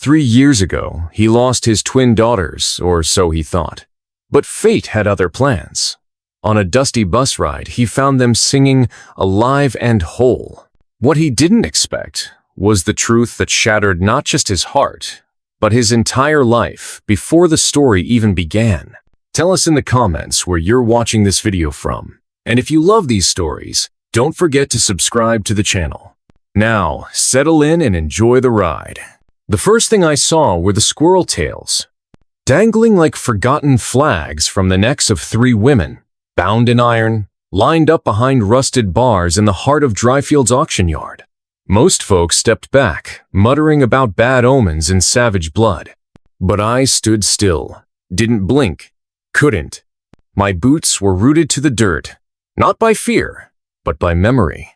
3 years ago, he lost his twin daughters, or so he thought. But fate had other plans. On a dusty bus ride, he found them singing alive and whole. What he didn't expect was the truth that shattered not just his heart, but his entire life before the story even began. Tell us in the comments where you're watching this video from. And if you love these stories, don't forget to subscribe to the channel. Now, settle in and enjoy the ride. The first thing I saw were the squirrel tails, dangling like forgotten flags from the necks of 3 women, bound in iron, lined up behind rusted bars in the heart of Dryfield's auction yard. Most folks stepped back, muttering about bad omens and savage blood. But I stood still, didn't blink, couldn't. My boots were rooted to the dirt, not by fear, but by memory.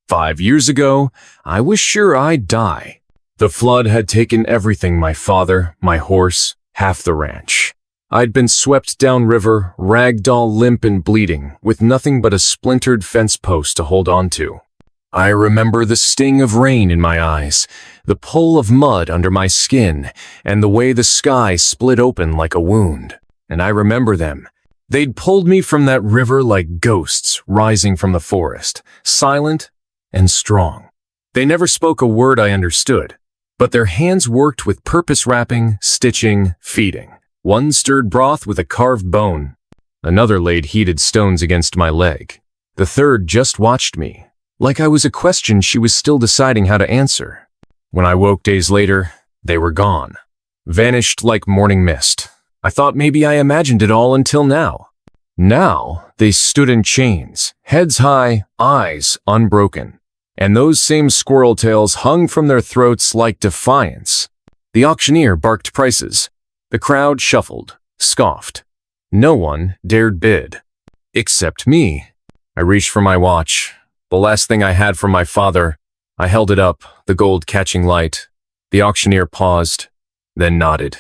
5 years ago, I was sure I'd die. The flood had taken everything: my father, my horse, half the ranch. I'd been swept downriver, ragdoll limp and bleeding, with nothing but a splintered fence post to hold on to. I remember the sting of rain in my eyes, the pull of mud under my skin, and the way the sky split open like a wound. And I remember them. They'd pulled me from that river like ghosts rising from the forest, silent and strong. They never spoke a word I understood, but their hands worked with purpose, wrapping, stitching, feeding. One stirred broth with a carved bone. Another laid heated stones against my leg. The third just watched me, like I was a question she was still deciding how to answer. When I woke days later, they were gone. Vanished like morning mist. I thought maybe I imagined it all until now. Now, they stood in chains, heads high, eyes unbroken. And those same squirrel tails hung from their throats like defiance. The auctioneer barked prices. The crowd shuffled, scoffed. No one dared bid. Except me. I reached for my watch, the last thing I had from my father. I held it up, the gold catching light. The auctioneer paused, then nodded.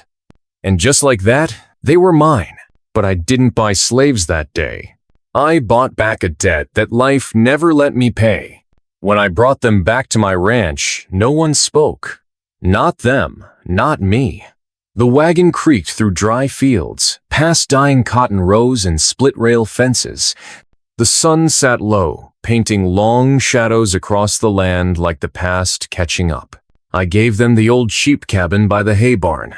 And just like that, they were mine. But I didn't buy slaves that day. I bought back a debt that life never let me pay. When I brought them back to my ranch, no one spoke. Not them, not me. The wagon creaked through dry fields, past dying cotton rows and split-rail fences. The sun sat low, painting long shadows across the land like the past catching up. I gave them the old sheep cabin by the hay barn.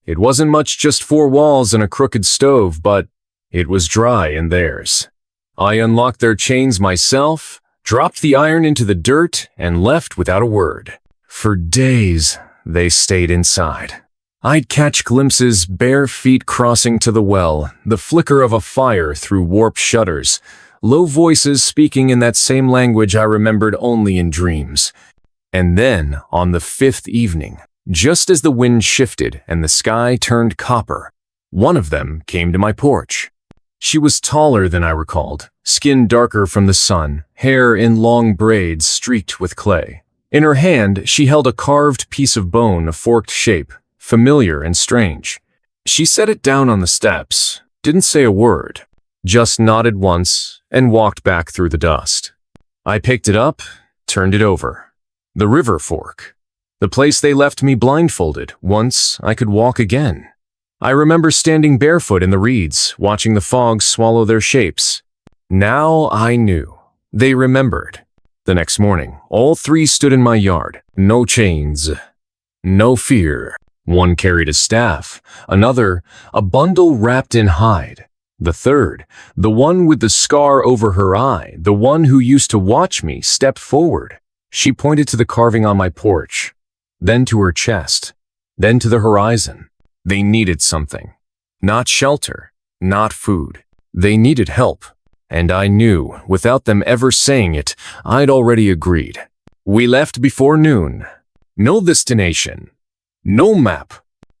It wasn't much, just 4 walls and a crooked stove, but it was dry in theirs. I unlocked their chains myself, dropped the iron into the dirt, and left without a word. For days, they stayed inside. I'd catch glimpses, bare feet crossing to the well, the flicker of a fire through warped shutters, low voices speaking in that same language I remembered only in dreams. And then, on the 5th evening, just as the wind shifted and the sky turned copper, one of them came to my porch. She was taller than I recalled, skin darker from the sun, hair in long braids streaked with clay. In her hand, she held a carved piece of bone, a forked shape, familiar and strange. She set it down on the steps, didn't say a word, just nodded once and walked back through the dust. I picked it up, turned it over. The river fork. The place they left me blindfolded, once I could walk again. I remember standing barefoot in the reeds, watching the fog swallow their shapes. Now I knew. They remembered. The next morning, all 3 stood in my yard. No chains. No fear. One carried a staff. Another, a bundle wrapped in hide. The third, the one with the scar over her eye, the one who used to watch me, stepped forward. She pointed to the carving on my porch, then to her chest, then to the horizon. They needed something. Not shelter, not food. They needed help. And I knew, without them ever saying it, I'd already agreed. We left before noon. No destination. No map.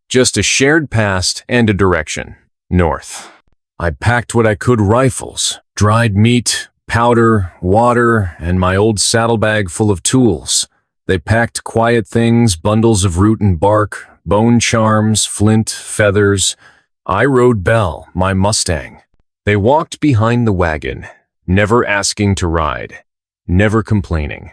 Just a shared past and a direction. North. I packed what I could: rifles, dried meat, powder, water, and my old saddlebag full of tools. They packed quiet things, bundles of root and bark, bone charms, flint, feathers. I rode Belle, my Mustang. They walked behind the wagon, never asking to ride, never complaining.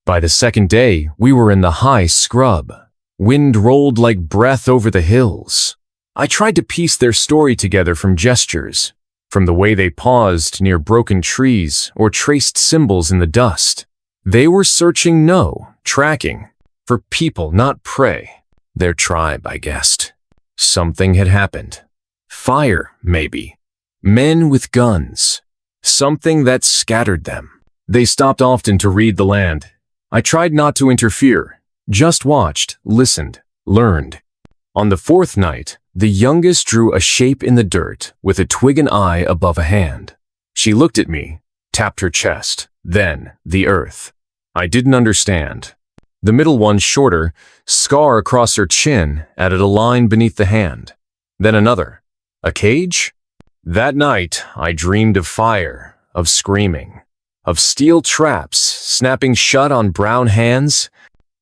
By the second day, we were in the high scrub. Wind rolled like breath over the hills. I tried to piece their story together from gestures, from the way they paused near broken trees or traced symbols in the dust. They were searching, no, tracking, for people, not prey. Their tribe, I guessed. Something had happened. Fire, maybe. Men with guns. Something that scattered them. They stopped often to read the land. I tried not to interfere, just watched, listened, learned. On the fourth night, the youngest drew a shape in the dirt with a twig and eye above a hand. She looked at me, tapped her chest, then the earth. I didn't understand. The middle one, shorter, scar across her chin, added a line beneath the hand. Then another. A cage? That night, I dreamed of fire, of screaming, of steel traps snapping shut on brown hands.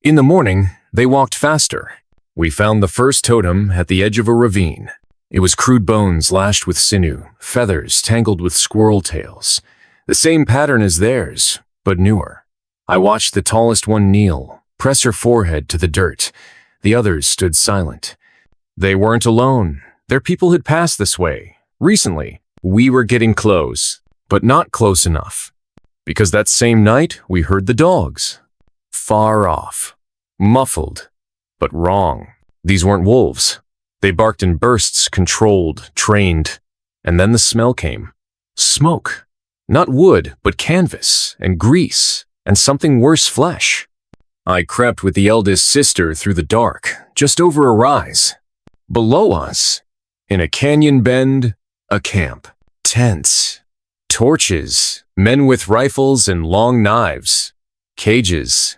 In the morning, they walked faster. We found the first totem at the edge of a ravine. It was crude bones lashed with sinew, feathers tangled with squirrel tails. The same pattern as theirs, but newer. I watched the tallest one kneel, press her forehead to the dirt. The others stood silent. They weren't alone. Their people had passed this way. Recently, we were getting close, but not close enough. Because that same night, we heard the dogs. Far off. Muffled. But wrong. These weren't wolves. They barked in bursts, controlled, trained. And then the smell came. Smoke. Not wood, but canvas, and grease, and something worse, flesh. I crept with the eldest sister through the dark, just over a rise. Below us, in a canyon bend, a camp. Tents. Torches. Men with rifles and long knives. Cages.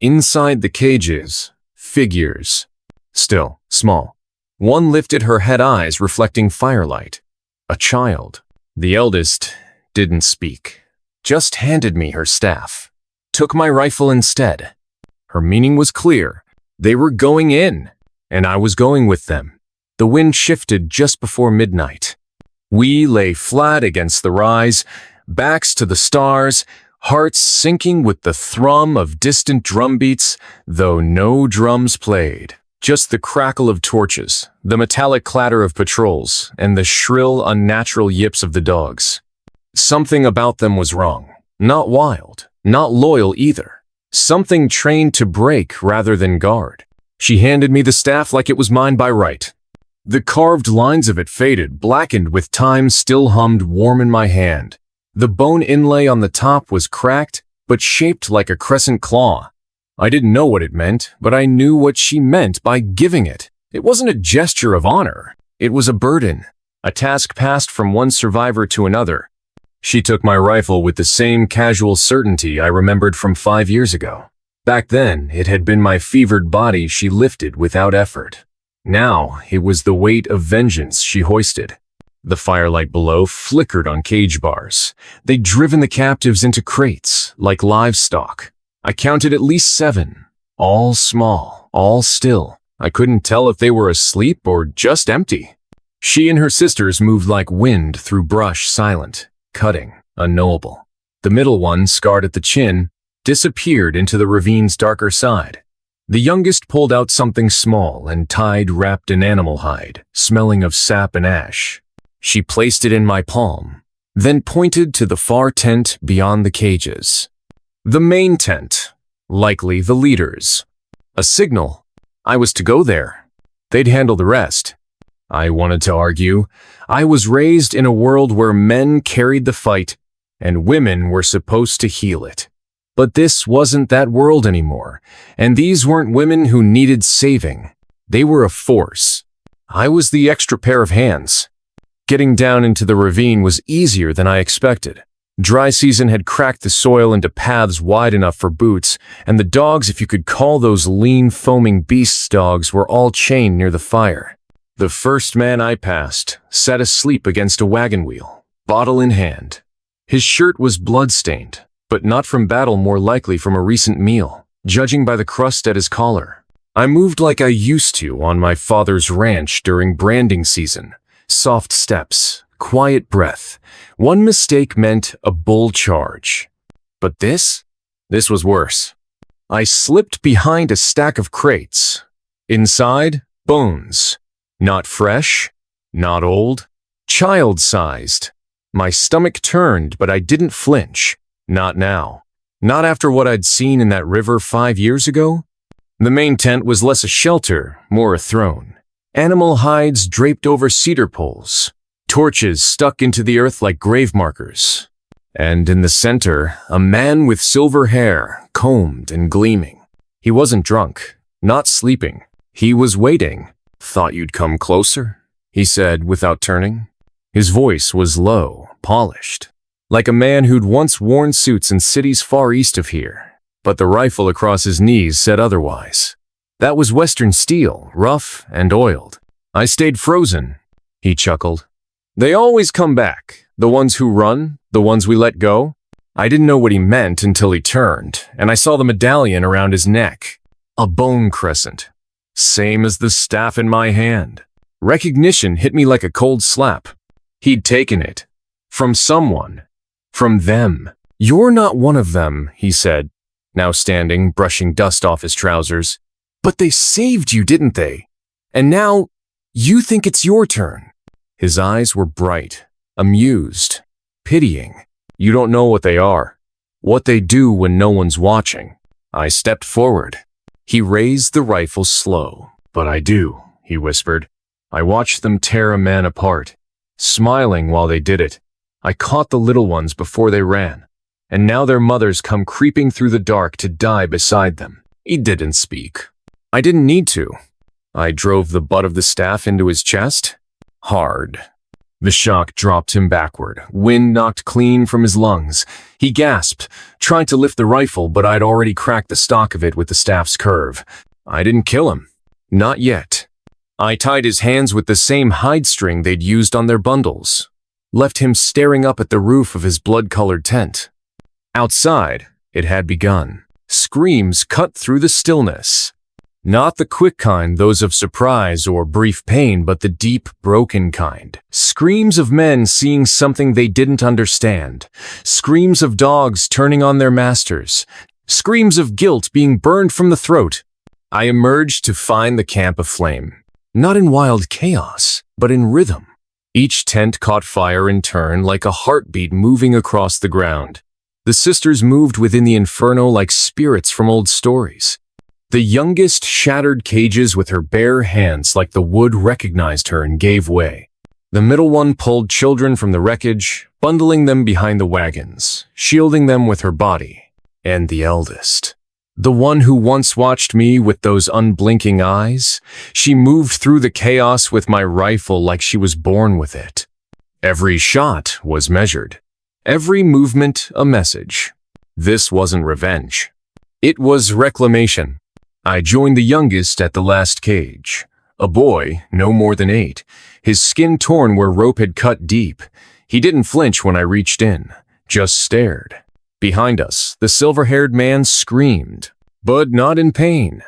Inside the cages, figures. Still, small. One lifted her head, eyes reflecting firelight. A child. The eldest didn't speak. Just handed me her staff. Took my rifle instead. Her meaning was clear. They were going in, and I was going with them. The wind shifted just before midnight. We lay flat against the rise, backs to the stars, hearts sinking with the thrum of distant drum beats, though no drums played. Just the crackle of torches, the metallic clatter of patrols, and the shrill, unnatural yips of the dogs. Something about them was wrong. Not wild, not loyal either. Something trained to break rather than guard. She handed me the staff like it was mine by right. The carved lines of it faded, blackened with time, still hummed warm in my hand. The bone inlay on the top was cracked, but shaped like a crescent claw. I didn't know what it meant, but I knew what she meant by giving it. It wasn't a gesture of honor. It was a burden, a task passed from one survivor to another. She took my rifle with the same casual certainty I remembered from 5 years ago. Back then, it had been my fevered body she lifted without effort. Now, it was the weight of vengeance she hoisted. The firelight below flickered on cage bars. They'd driven the captives into crates, like livestock. I counted at least 7. All small, all still. I couldn't tell if they were asleep or just empty. She and her sisters moved like wind through brush, silent, cutting, unknowable. The middle one, scarred at the chin, disappeared into the ravine's darker side. The youngest pulled out something small and tied, wrapped in animal hide, smelling of sap and ash. She placed it in my palm, then pointed to the far tent beyond the cages. The main tent, likely the leaders. A signal. I was to go there. They'd handle the rest. I wanted to argue. I was raised in a world where men carried the fight and women were supposed to heal it. But this wasn't that world anymore, and these weren't women who needed saving. They were a force. I was the extra pair of hands. Getting down into the ravine was easier than I expected. Dry season had cracked the soil into paths wide enough for boots, and the dogs, if you could call those lean, foaming beasts dogs, were all chained near the fire. The first man I passed sat asleep against a wagon wheel, bottle in hand. His shirt was blood-stained, but not from battle, more likely from a recent meal, judging by the crust at his collar. I moved like I used to on my father's ranch during branding season. Soft steps, quiet breath. One mistake meant a bull charge. But this was worse. I slipped behind a stack of crates. Inside, bones. Not fresh, not old, child-sized. My stomach turned, but I didn't flinch. Not now. Not after what I'd seen in that river 5 years ago. The main tent was less a shelter, more a throne. Animal hides draped over cedar poles. Torches stuck into the earth like grave markers. And in the center, a man with silver hair, combed and gleaming. He wasn't drunk, not sleeping. He was waiting. "Thought you'd come closer," he said without turning. His voice was low, polished, like a man who'd once worn suits in cities far east of here. But the rifle across his knees said otherwise. That was Western steel, rough and oiled. "I stayed frozen," he chuckled. "They always come back, the ones who run, the ones we let go." I didn't know what he meant until he turned, and I saw the medallion around his neck. A bone crescent. Same as the staff in my hand. Recognition hit me like a cold slap. He'd taken it. From someone. From them. "You're not one of them," he said, now standing, brushing dust off his trousers. "But they saved you, didn't they? And now, you think it's your turn." His eyes were bright, amused, pitying. "You don't know what they are. What they do when no one's watching." I stepped forward. He raised the rifle slow. "But I do," he whispered. I watched them tear a man apart, smiling while they did it. I caught the little ones before they ran, and now their mothers come creeping through the dark to die beside them. He didn't speak. I didn't need to. I drove the butt of the staff into his chest. Hard. The shock dropped him backward, wind knocked clean from his lungs. He gasped, tried to lift the rifle, but I'd already cracked the stock of it with the staff's curve. I didn't kill him. Not yet. I tied his hands with the same hide string they'd used on their bundles. Left him staring up at the roof of his blood-colored tent. Outside, it had begun. Screams cut through the stillness. Not the quick kind, those of surprise or brief pain, but the deep, broken kind. Screams of men seeing something they didn't understand. Screams of dogs turning on their masters. Screams of guilt being burned from the throat. I emerged to find the camp aflame. Not in wild chaos, but in rhythm. Each tent caught fire in turn, like a heartbeat moving across the ground. The sisters moved within the inferno like spirits from old stories. The youngest shattered cages with her bare hands like the wood recognized her and gave way. The middle one pulled children from the wreckage, bundling them behind the wagons, shielding them with her body. And the eldest, the one who once watched me with those unblinking eyes, she moved through the chaos with my rifle like she was born with it. Every shot was measured. Every movement a message. This wasn't revenge. It was reclamation. I joined the youngest at the last cage. A boy, no more than 8, his skin torn where rope had cut deep. He didn't flinch when I reached in, just stared. Behind us, the silver-haired man screamed, but not in pain.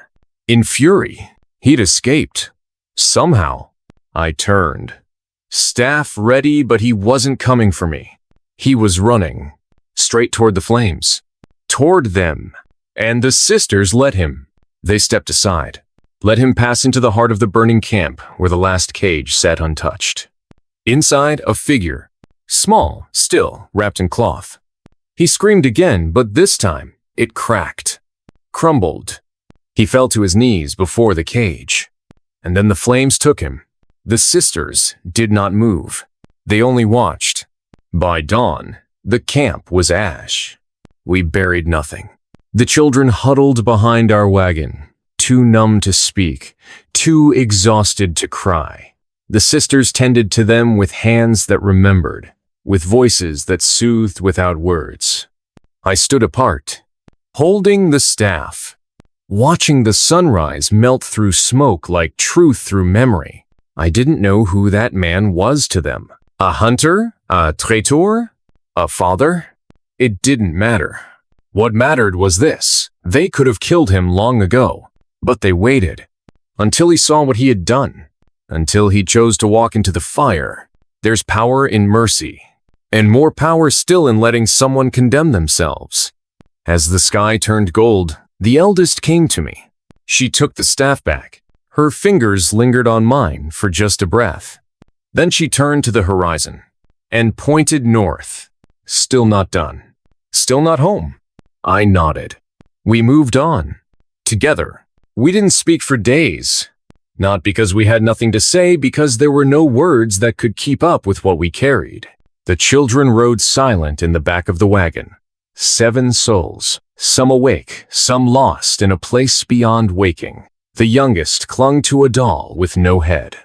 In fury, he'd escaped. Somehow, I turned. Staff ready, but he wasn't coming for me. He was running, straight toward the flames. Toward them. And the sisters let him. They stepped aside, let him pass into the heart of the burning camp where the last cage sat untouched. Inside, a figure, small, still, wrapped in cloth. He screamed again, but this time, it cracked, crumbled. He fell to his knees before the cage. And then the flames took him. The sisters did not move. They only watched. By dawn, the camp was ash. We buried nothing. The children huddled behind our wagon, too numb to speak, too exhausted to cry. The sisters tended to them with hands that remembered, with voices that soothed without words. I stood apart, holding the staff, watching the sunrise melt through smoke like truth through memory. I didn't know who that man was to them. A hunter? A traitor? A father? It didn't matter. What mattered was this. They could have killed him long ago, but they waited until he saw what he had done, until he chose to walk into the fire. There's power in mercy, and more power still in letting someone condemn themselves. As the sky turned gold, the eldest came to me. She took the staff back, Her fingers lingered on mine for just a breath. Then she turned to the horizon and pointed north. Still not done. Still not home. I nodded. We moved on. Together. We didn't speak for days. Not because we had nothing to say, because there were no words that could keep up with what we carried. The children rode silent in the back of the wagon. 7 souls, some awake, some lost in a place beyond waking. The youngest clung to a doll with no head.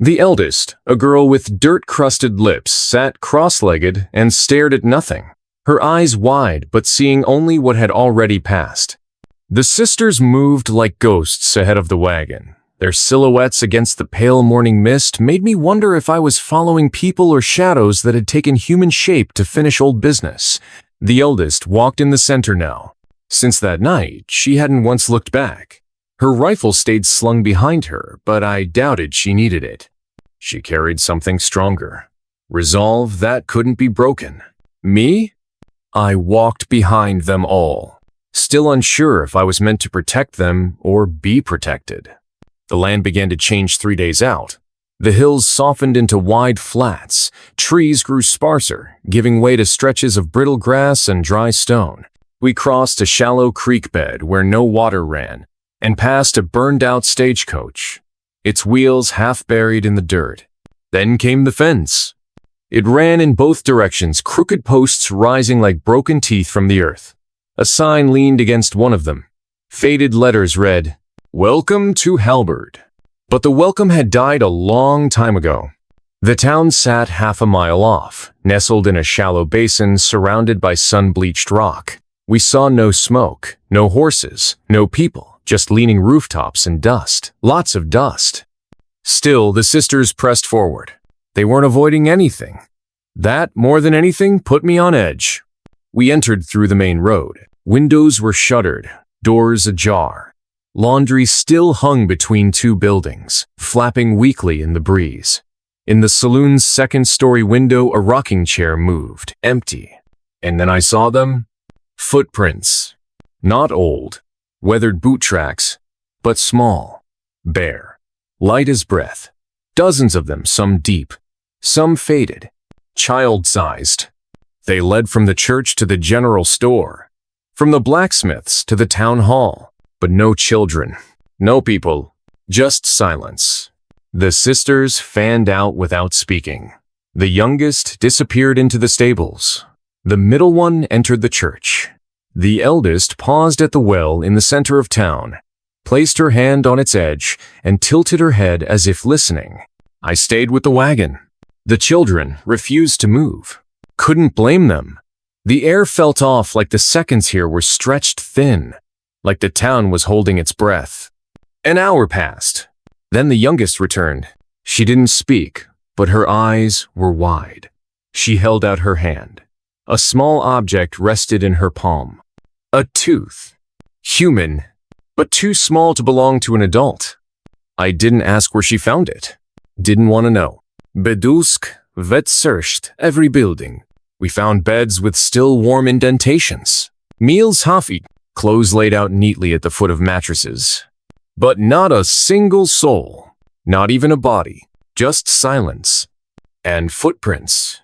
The eldest, a girl with dirt-crusted lips, sat cross-legged and stared at nothing, her eyes wide but seeing only what had already passed. The sisters moved like ghosts ahead of the wagon. Their silhouettes against the pale morning mist made me wonder if I was following people or shadows that had taken human shape to finish old business. The eldest walked in the center now. Since that night, she hadn't once looked back. Her rifle stayed slung behind her, but I doubted she needed it. She carried something stronger. Resolve that couldn't be broken. Me? I walked behind them all, still unsure if I was meant to protect them or be protected. The land began to change 3 days out. The hills softened into wide flats. Trees grew sparser, giving way to stretches of brittle grass and dry stone. We crossed a shallow creek bed where no water ran, and passed a burned-out stagecoach, its wheels half buried in the dirt. Then came the fence. It ran in both directions, crooked posts rising like broken teeth from the earth. A sign leaned against one of them. Faded letters read, "Welcome to Halberd." But the welcome had died a long time ago. The town sat half a mile off, nestled in a shallow basin surrounded by sun-bleached rock. We saw no smoke, no horses, no people, just leaning rooftops and dust. Lots of dust. Still, the sisters pressed forward. They weren't avoiding anything. That, more than anything, put me on edge. We entered through the main road. Windows were shuttered, doors ajar. Laundry still hung between 2 buildings, flapping weakly in the breeze. In the saloon's second-story window, a rocking chair moved, empty. And then I saw them. Footprints. Not old, weathered boot tracks, but small, bare, light as breath. Dozens of them, some deep, some faded, child-sized. They led from the church to the general store, from the blacksmith's to the town hall. But no children, no people, just silence. The sisters fanned out without speaking. The youngest disappeared into the stables. The middle one entered the church. The eldest paused at the well in the center of town, placed her hand on its edge, and tilted her head as if listening. I stayed with the wagon. The children refused to move. Couldn't blame them. The air felt off like the seconds here were stretched thin, like the town was holding its breath. An hour passed. Then the youngest returned. She didn't speak, but her eyes were wide. She held out her hand. A small object rested in her palm. A tooth. Human, but too small to belong to an adult. I didn't ask where she found it. Didn't want to know. Bedusk, vet searched every building. We found beds with still warm indentations. Meals half-eaten. Clothes laid out neatly at the foot of mattresses. But not a single soul, not even a body, just silence. And footprints.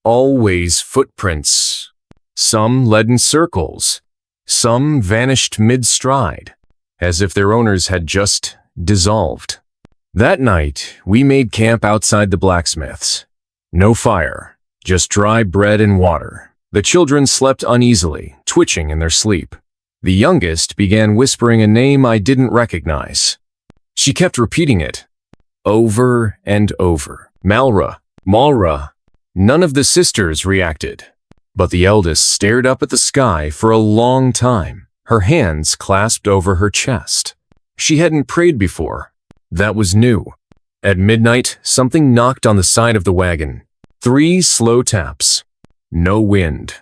Always footprints. Some led in circles. Some vanished mid-stride, as if their owners had just dissolved. That night, we made camp outside the blacksmith's. No fire, just dry bread and water. The children slept uneasily, twitching in their sleep. The youngest began whispering a name I didn't recognize. She kept repeating it, over and over. Malra, Malra. None of the sisters reacted, but the eldest stared up at the sky for a long time, her hands clasped over her chest. She hadn't prayed before. That was new. At midnight, something knocked on the side of the wagon. 3 slow taps. No wind.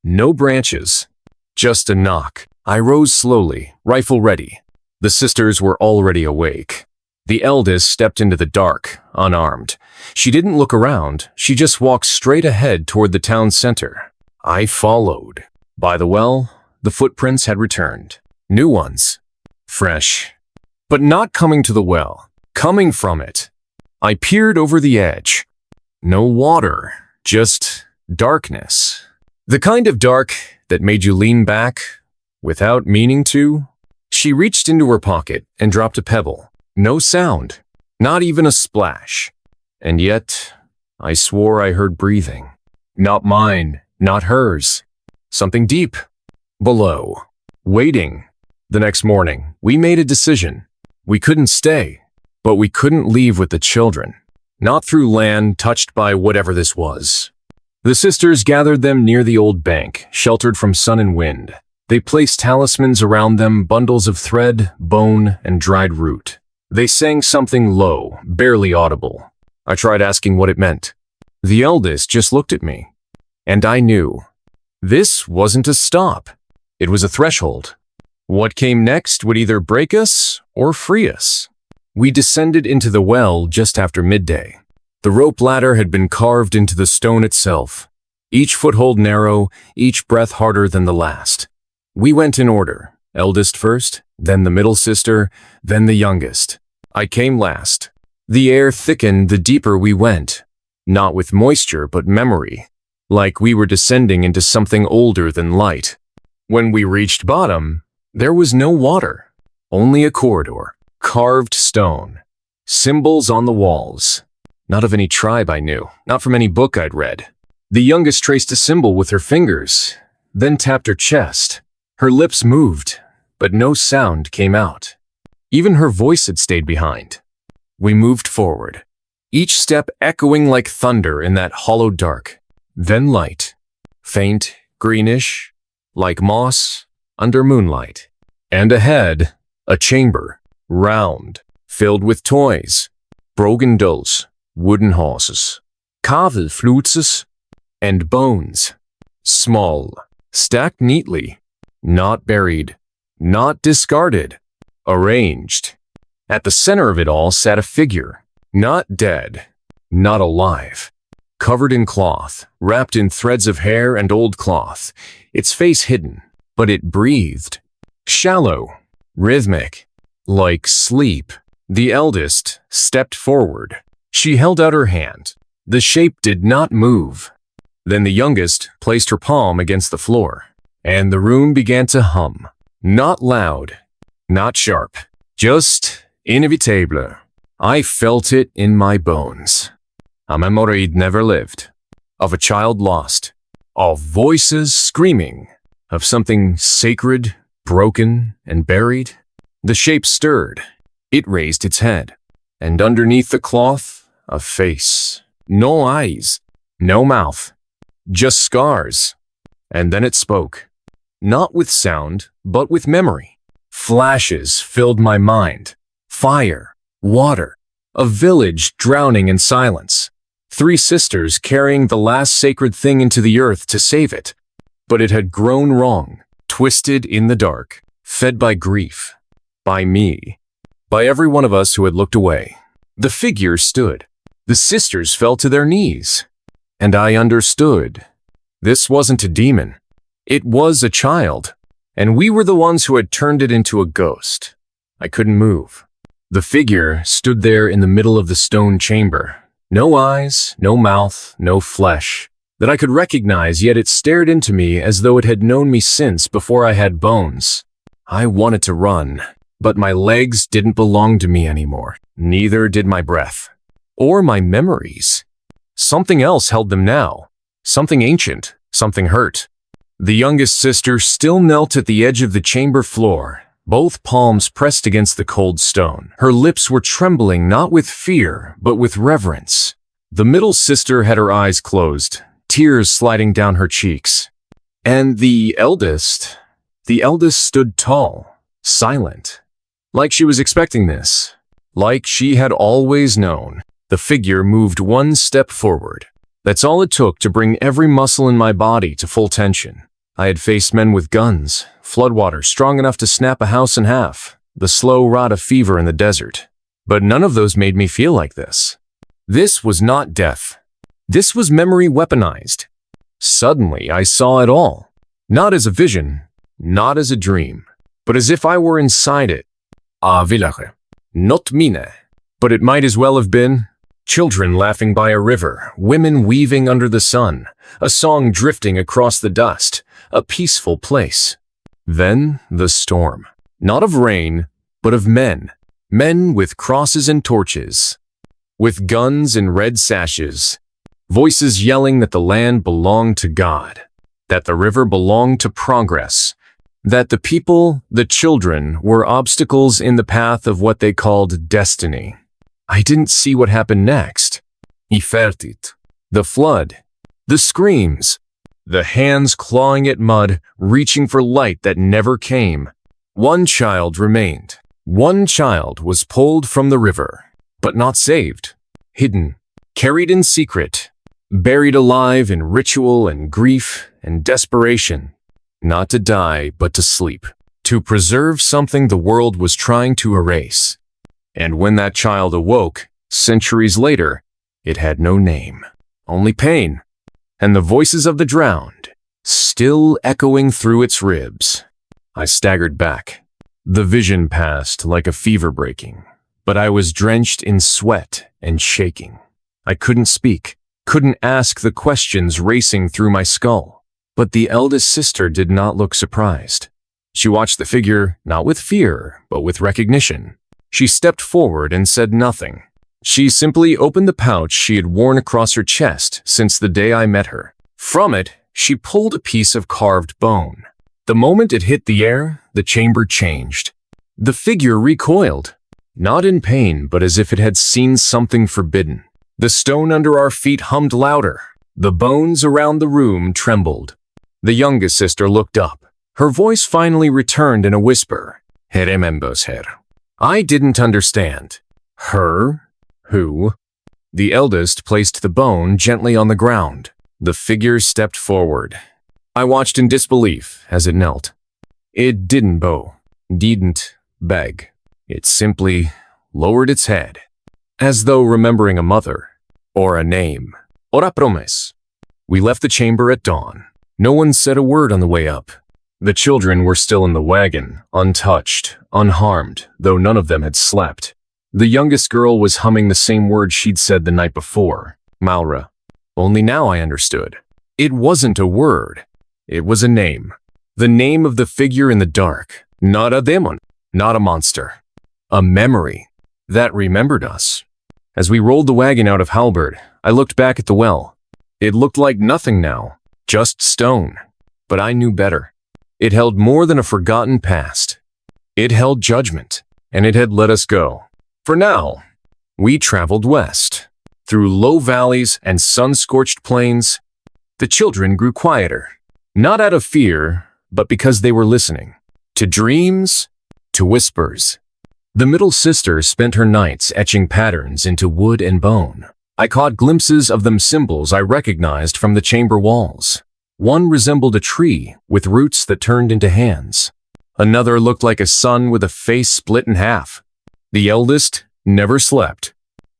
No branches. Just a knock. I rose slowly, rifle ready. The sisters were already awake. The eldest stepped into the dark, unarmed. She didn't look around. She just walked straight ahead toward the town center. I followed. By the well, the footprints had returned. New ones. Fresh. but not coming to the well, coming from it. I peered over the edge. No water, just darkness. The kind of dark that made you lean back without meaning to. She reached into her pocket and dropped a pebble. No sound, not even a splash. And yet, I swore I heard breathing. Not mine, not hers. Something deep, below, waiting. The next morning, we made a decision. We couldn't stay, but we couldn't leave with the children. Not through land touched by whatever this was. The sisters gathered them near the old bank, sheltered from sun and wind. They placed talismans around them, bundles of thread, bone, and dried root. They sang something low, barely audible. I tried asking what it meant. The eldest just looked at me. And I knew. This wasn't a stop. It was a threshold. What came next would either break us or free us. We descended into the well just after midday. The rope ladder had been carved into the stone itself. Each foothold narrow, each breath harder than the last. We went in order. Eldest first, then the middle sister, then the youngest. I came last. The air thickened the deeper we went. Not with moisture, but memory. Like we were descending into something older than light. When we reached bottom, there was no water. Only a corridor. Carved stone. Symbols on the walls. Not of any tribe I knew. Not from any book I'd read. The youngest traced a symbol with her fingers, then tapped her chest. Her lips moved, but no sound came out. Even her voice had stayed behind. We moved forward, each step echoing like thunder in that hollow dark. Then light, faint, greenish, like moss under moonlight. And ahead, a chamber, round, filled with toys, broken dolls, wooden horses, kavelflutzes, and bones. Small, stacked neatly, not buried, not discarded, arranged. At the center of it all sat a figure, not dead, not alive, covered in cloth, wrapped in threads of hair and old cloth, its face hidden, but it breathed. Shallow, rhythmic, like sleep. The eldest stepped forward. She held out her hand. The shape did not move. Then the youngest placed her palm against the floor, and the room began to hum. Not loud, not sharp, just inevitable. I felt it in my bones. A memory never lived, of a child lost, of voices screaming, of something sacred, broken, and buried. The shape stirred. It raised its head, and underneath the cloth, a face. No eyes, no mouth, just scars. And then it spoke, not with sound, but with memory. Flashes filled my mind. Fire, water, a village drowning in silence. 3 sisters carrying the last sacred thing into the earth to save it. But it had grown wrong, twisted in the dark, fed by grief, by me, by every one of us who had looked away. The figure stood. The sisters fell to their knees. And I understood. This wasn't a demon. It was a child. And we were the ones who had turned it into a ghost. I couldn't move. The figure stood there in the middle of the stone chamber. No eyes, no mouth, no flesh that I could recognize, yet it stared into me as though it had known me since before I had bones. I wanted to run, but my legs didn't belong to me anymore. Neither did my breath. Or my memories. Something else held them now. Something ancient, something hurt. The youngest sister still knelt at the edge of the chamber floor, both palms pressed against the cold stone. Her lips were trembling not with fear, but with reverence. The middle sister had her eyes closed, tears sliding down her cheeks. And the eldest stood tall, silent, like she was expecting this, like she had always known. The figure moved one step forward. That's all it took to bring every muscle in my body to full tension. I had faced men with guns, floodwater strong enough to snap a house in half, the slow rot of fever in the desert. But none of those made me feel like this. This was not death. This was memory weaponized. Suddenly, I saw it all. Not as a vision, not as a dream, but as if I were inside it. A village. Not mine. But it might as well have been. Children laughing by a river, women weaving under the sun, a song drifting across the dust, a peaceful place. Then the storm. Not of rain, but of men. Men with crosses and torches, with guns and red sashes. Voices yelling that the land belonged to God, that the river belonged to progress, that the people, the children, were obstacles in the path of what they called destiny. I didn't see what happened next. Ifertit. The flood. The screams. The hands clawing at mud, reaching for light that never came. One child remained. One child was pulled from the river, but not saved. Hidden. Carried in secret. Buried alive in ritual and grief and desperation. Not to die, but to sleep. To preserve something the world was trying to erase. And when that child awoke, centuries later, it had no name, only pain, and the voices of the drowned, still echoing through its ribs. I staggered back. The vision passed like a fever breaking, but I was drenched in sweat and shaking. I couldn't speak, couldn't ask the questions racing through my skull. But the eldest sister did not look surprised. She watched the figure, not with fear, but with recognition. She stepped forward and said nothing. She simply opened the pouch she had worn across her chest since the day I met her. From it, she pulled a piece of carved bone. The moment it hit the air, the chamber changed. The figure recoiled, not in pain, but as if it had seen something forbidden. The stone under our feet hummed louder. The bones around the room trembled. The youngest sister looked up. Her voice finally returned in a whisper. Remembers her. I didn't understand. Her? Who? The eldest placed the bone gently on the ground. The figure stepped forward. I watched in disbelief as it knelt. It didn't bow, didn't beg. It simply lowered its head, as though remembering a mother, or a name, or a promise. We left the chamber at dawn. No one said a word on the way up. The children were still in the wagon, untouched, unharmed, though none of them had slept. The youngest girl was humming the same words she'd said the night before, Malra. Only now I understood. It wasn't a word. It was a name. The name of the figure in the dark. Not a demon, not a monster. A memory that remembered us. As we rolled the wagon out of Halberd, I looked back at the well. It looked like nothing now, just stone. But I knew better. It held more than a forgotten past. It held judgment, and it had let us go. For now, we traveled west, through low valleys and sun-scorched plains. The children grew quieter, not out of fear, but because they were listening. To dreams, to whispers. The middle sister spent her nights etching patterns into wood and bone. I caught glimpses of them, symbols I recognized from the chamber walls. One resembled a tree with roots that turned into hands. Another looked like a sun with a face split in half. The eldest never slept.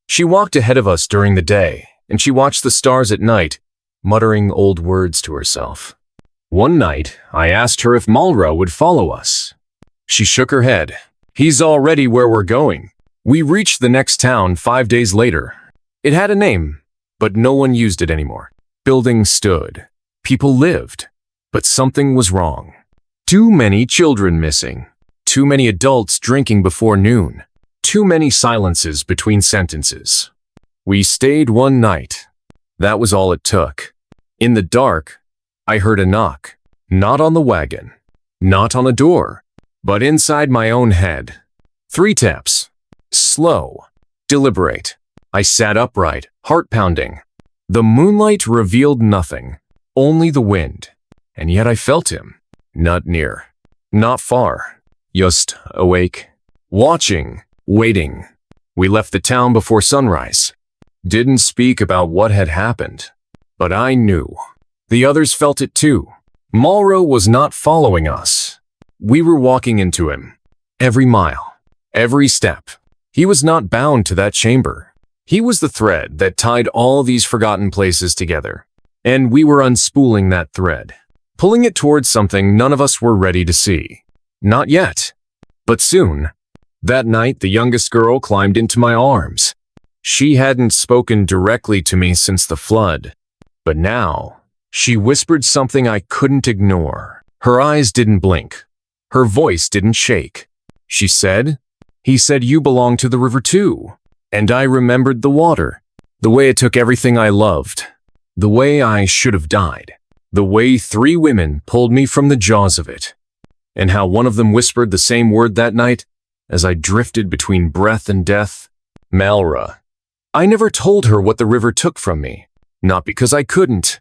She walked ahead of us during the day, and she watched the stars at night, muttering old words to herself. One night, I asked her if Malra would follow us. She shook her head. He's already where we're going. We reached the next town 5 days later. It had a name, but no one used it anymore. Buildings stood. People lived, but something was wrong. Too many children missing. Too many adults drinking before noon. Too many silences between sentences. We stayed one night. That was all it took. In the dark, I heard a knock. Not on the wagon. Not on a door, but inside my own head. 3 taps. Slow. Deliberate. I sat upright, heart pounding. The moonlight revealed nothing. Only the wind, and yet I felt him. Not near, not far, just awake, watching, waiting. We left the town before sunrise. Didn't speak about what had happened, but I knew. The others felt it too. Malra was not following us. We were walking into him. Every mile, every step. He was not bound to that chamber. He was the thread that tied all these forgotten places together. And we were unspooling that thread, pulling it towards something none of us were ready to see. Not yet, but soon. That night, the youngest girl climbed into my arms. She hadn't spoken directly to me since the flood, but now she whispered something I couldn't ignore. Her eyes didn't blink. Her voice didn't shake. She said, "He said you belong to the river too." And I remembered the water, the way it took everything I loved, the way I should have died, the way 3 women pulled me from the jaws of it, and how one of them whispered the same word that night as I drifted between breath and death. Malra. I never told her what the river took from me, not because I couldn't,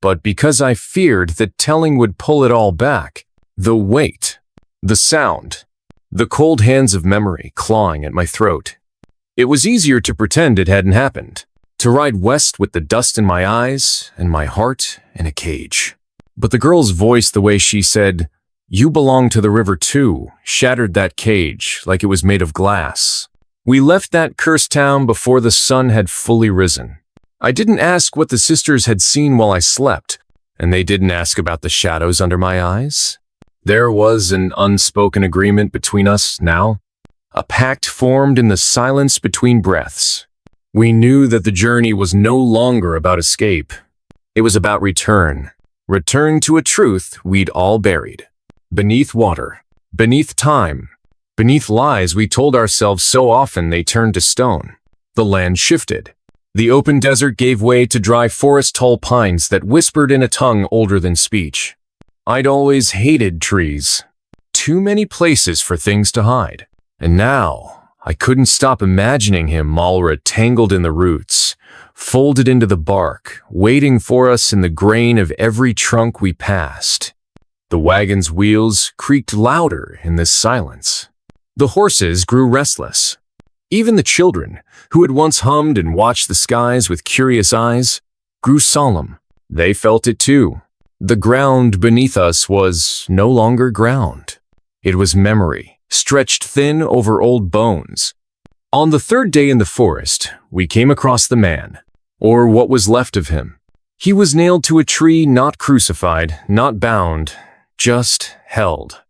but because I feared that telling would pull it all back. The weight, the sound, the cold hands of memory clawing at my throat. It was easier to pretend it hadn't happened, to ride west with the dust in my eyes and my heart in a cage. But the girl's voice, the way she said, "You belong to the river too," shattered that cage like it was made of glass. We left that cursed town before the sun had fully risen. I didn't ask what the sisters had seen while I slept, and they didn't ask about the shadows under my eyes. There was an unspoken agreement between us now, a pact formed in the silence between breaths. We knew that the journey was no longer about escape. It was about return to a truth we'd all buried. Beneath water, beneath time, beneath lies we told ourselves so often they turned to stone. The land shifted. The open desert gave way to dry forest-tall pines that whispered in a tongue older than speech. I'd always hated trees. Too many places for things to hide. And now, I couldn't stop imagining him, Malra, tangled in the roots, folded into the bark, waiting for us in the grain of every trunk we passed. The wagon's wheels creaked louder in this silence. The horses grew restless. Even the children, who had once hummed and watched the skies with curious eyes, grew solemn. They felt it too. The ground beneath us was no longer ground. It was memory, stretched thin over old bones. On the 3rd day in the forest, we came across the man, or what was left of him. He was nailed to a tree, not crucified, not bound, just held.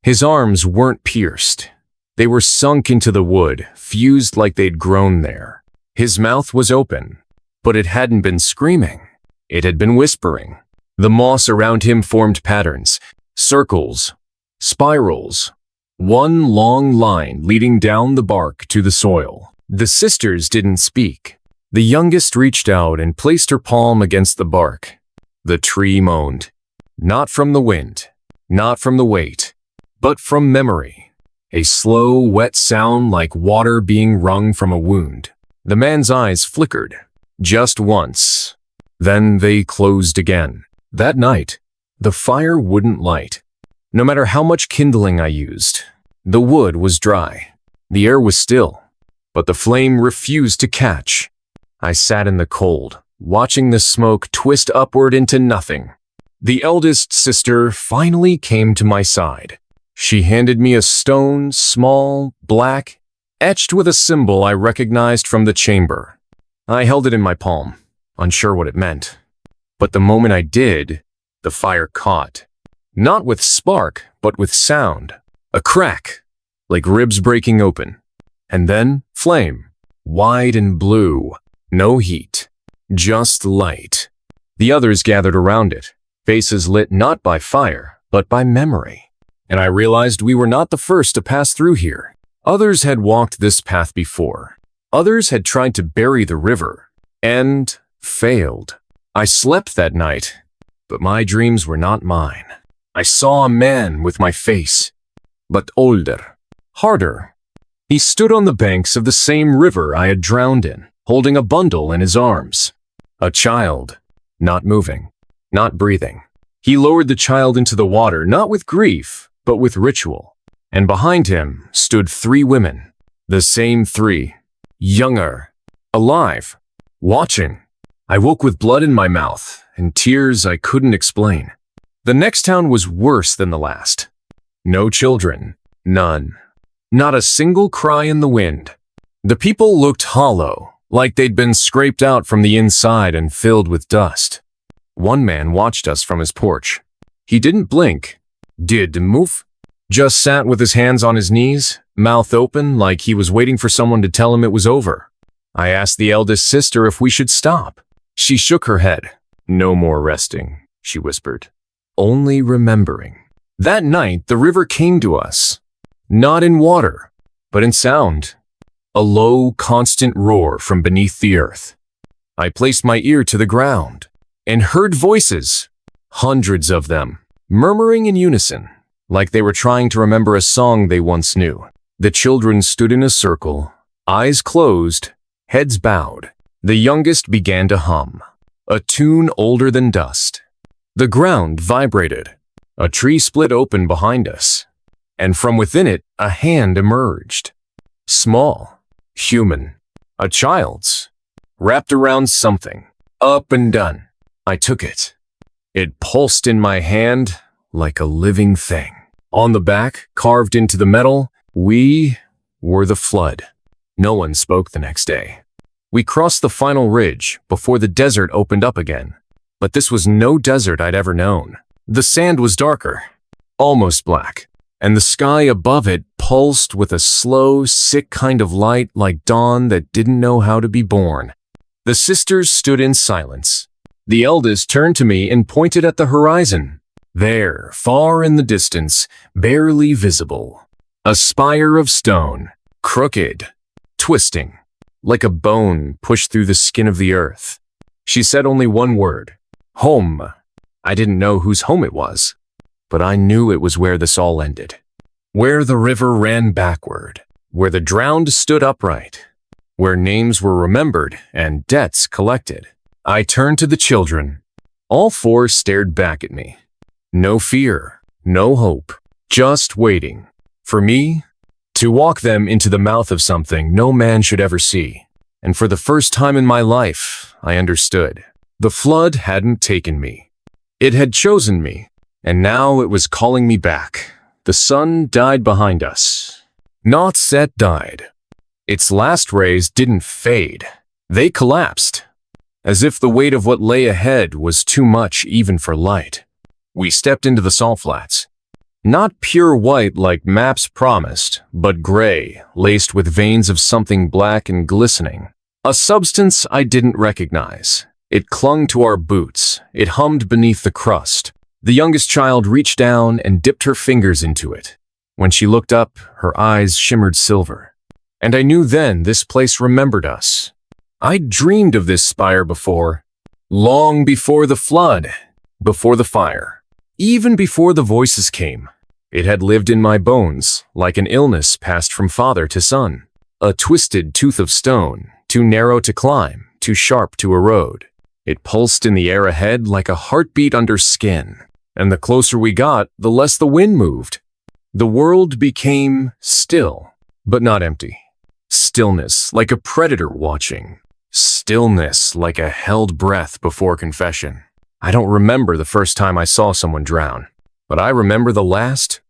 His arms weren't pierced. They were sunk into the wood, fused like they'd grown there. His mouth was open, but it hadn't been screaming. It had been whispering. The moss around him formed patterns, circles, spirals, one long line leading down the bark to the soil. The sisters didn't speak. The youngest reached out and placed her palm against the bark. The tree moaned, not from the wind, not from the weight, but from memory. A slow, wet sound like water being wrung from a wound. The man's eyes flickered, just once. Then they closed again. That night, the fire wouldn't light. No matter how much kindling I used, the wood was dry. The air was still, but the flame refused to catch. I sat in the cold, watching the smoke twist upward into nothing. The eldest sister finally came to my side. She handed me a stone, small, black, etched with a symbol I recognized from the chamber. I held it in my palm, unsure what it meant. But the moment I did, the fire caught. Not with spark, but with sound. A crack, like ribs breaking open. And then flame, wide and blue. No heat, just light. The others gathered around it, faces lit not by fire, but by memory. And I realized we were not the first to pass through here. Others had walked this path before. Others had tried to bury the river, and failed. I slept that night, but my dreams were not mine. I saw a man with my face, but older, harder. He stood on the banks of the same river I had drowned in, holding a bundle in his arms. A child, not moving, not breathing. He lowered the child into the water, not with grief, but with ritual. And behind him stood 3 women, the same 3, younger, alive, watching. I woke with blood in my mouth and tears I couldn't explain. The next town was worse than the last. No children, none. Not a single cry in the wind. The people looked hollow, like they'd been scraped out from the inside and filled with dust. One man watched us from his porch. He didn't blink, didn't move, just sat with his hands on his knees, mouth open like he was waiting for someone to tell him it was over. I asked the eldest sister if we should stop. She shook her head. "No more resting," she whispered. "Only remembering." That night, the river came to us. Not in water, but in sound. A low, constant roar from beneath the earth. I placed my ear to the ground and heard voices, hundreds of them, murmuring in unison, like they were trying to remember a song they once knew. The children stood in a circle, eyes closed, heads bowed. The youngest began to hum, a tune older than dust. The ground vibrated. A tree split open behind us, and from within it, a hand emerged. Small, human, a child's, wrapped around something, up and done. I took it. It pulsed in my hand like a living thing. On the back, carved into the metal, we were the flood. No one spoke the next day. We crossed the final ridge before the desert opened up again. But this was no desert I'd ever known. The sand was darker, almost black, and the sky above it pulsed with a slow, sick kind of light like dawn that didn't know how to be born. The sisters stood in silence. The eldest turned to me and pointed at the horizon. There, far in the distance, barely visible, a spire of stone, crooked, twisting, like a bone pushed through the skin of the earth. She said only one word, "Home." I didn't know whose home it was, but I knew it was where this all ended. Where the river ran backward, where the drowned stood upright, where names were remembered and debts collected. I turned to the children. All four stared back at me. No fear, no hope, just waiting. For me, to walk them into the mouth of something no man should ever see. And for the first time in my life, I understood. The flood hadn't taken me. It had chosen me, and now it was calling me back. The sun died behind us. Not set died. Its last rays didn't fade. They collapsed, as if the weight of what lay ahead was too much even for light. We stepped into the salt flats. Not pure white like maps promised, but gray, laced with veins of something black and glistening. A substance I didn't recognize. It clung to our boots. It hummed beneath the crust. The youngest child reached down and dipped her fingers into it. When she looked up, her eyes shimmered silver. And I knew then this place remembered us. I'd dreamed of this spire before. Long before the flood. Before the fire. Even before the voices came. It had lived in my bones, like an illness passed from father to son. A twisted tooth of stone, too narrow to climb, too sharp to erode. It pulsed in the air ahead like a heartbeat under skin, and the closer we got, the less the wind moved. The world became still, but not empty. Stillness like a predator watching. Stillness like a held breath before confession. I don't remember the first time I saw someone drown, but I remember the last.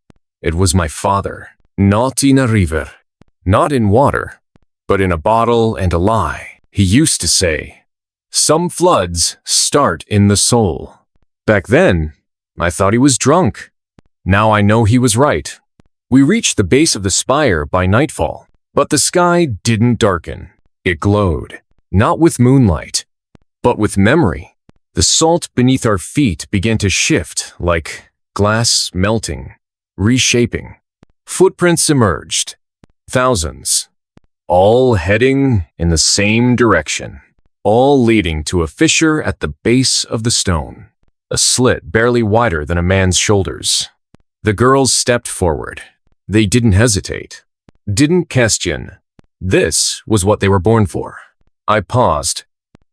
It was my father. Not in a river, not in water, but in a bottle and a lie. He used to say, "Some floods start in the soul." Back then, I thought he was drunk. Now I know he was right. We reached the base of the spire by nightfall, but the sky didn't darken. It glowed, not with moonlight, but with memory. The salt beneath our feet began to shift like glass melting, reshaping. Footprints emerged, thousands, all heading in the same direction. All leading to a fissure at the base of the stone, a slit barely wider than a man's shoulders. The girls stepped forward. They didn't hesitate, didn't question. This was what they were born for. I paused,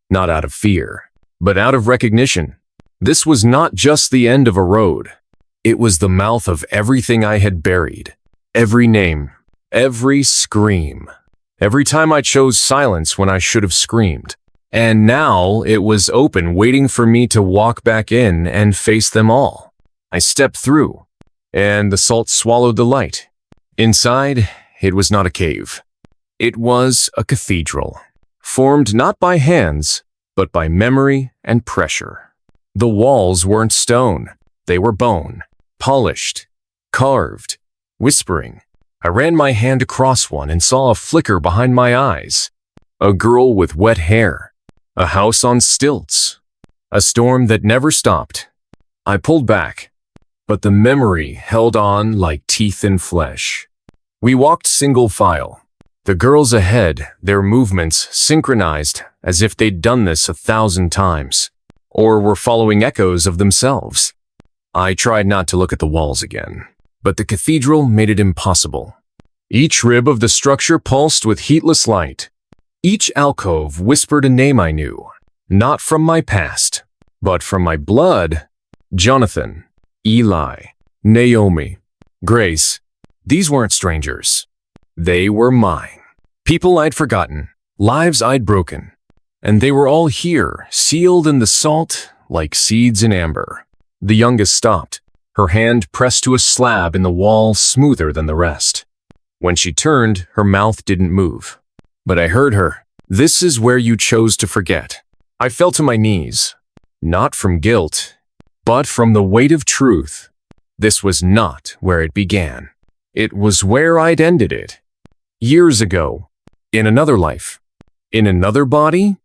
not out of fear, but out of recognition. This was not just the end of a road. It was the mouth of everything I had buried. Every name, every scream. Every time I chose silence when I should have screamed. And now it was open, waiting for me to walk back in and face them all. I stepped through, and the salt swallowed the light. Inside, it was not a cave. It was a cathedral, formed not by hands, but by memory and pressure. The walls weren't stone, they were bone, polished, carved, whispering. I ran my hand across one and saw a flicker behind my eyes. A girl with wet hair. A house on stilts. A storm that never stopped. I pulled back, but the memory held on like teeth in flesh. We walked single file. The girls ahead, their movements synchronized as if they'd done this 1,000 times, or were following echoes of themselves. I tried not to look at the walls again, but the cathedral made it impossible. Each rib of the structure pulsed with heatless light. Each alcove whispered a name I knew, not from my past, but from my blood. Jonathan, Eli, Naomi, Grace. These weren't strangers. They were mine. People I'd forgotten, lives I'd broken. And they were all here, sealed in the salt like seeds in amber. The youngest stopped, her hand pressed to a slab in the wall smoother than the rest. When she turned, her mouth didn't move. But I heard her. "This is where you chose to forget." I fell to my knees, not from guilt, but from the weight of truth. This was not where it began. It was where I'd ended it. Years ago, in another life, in another body,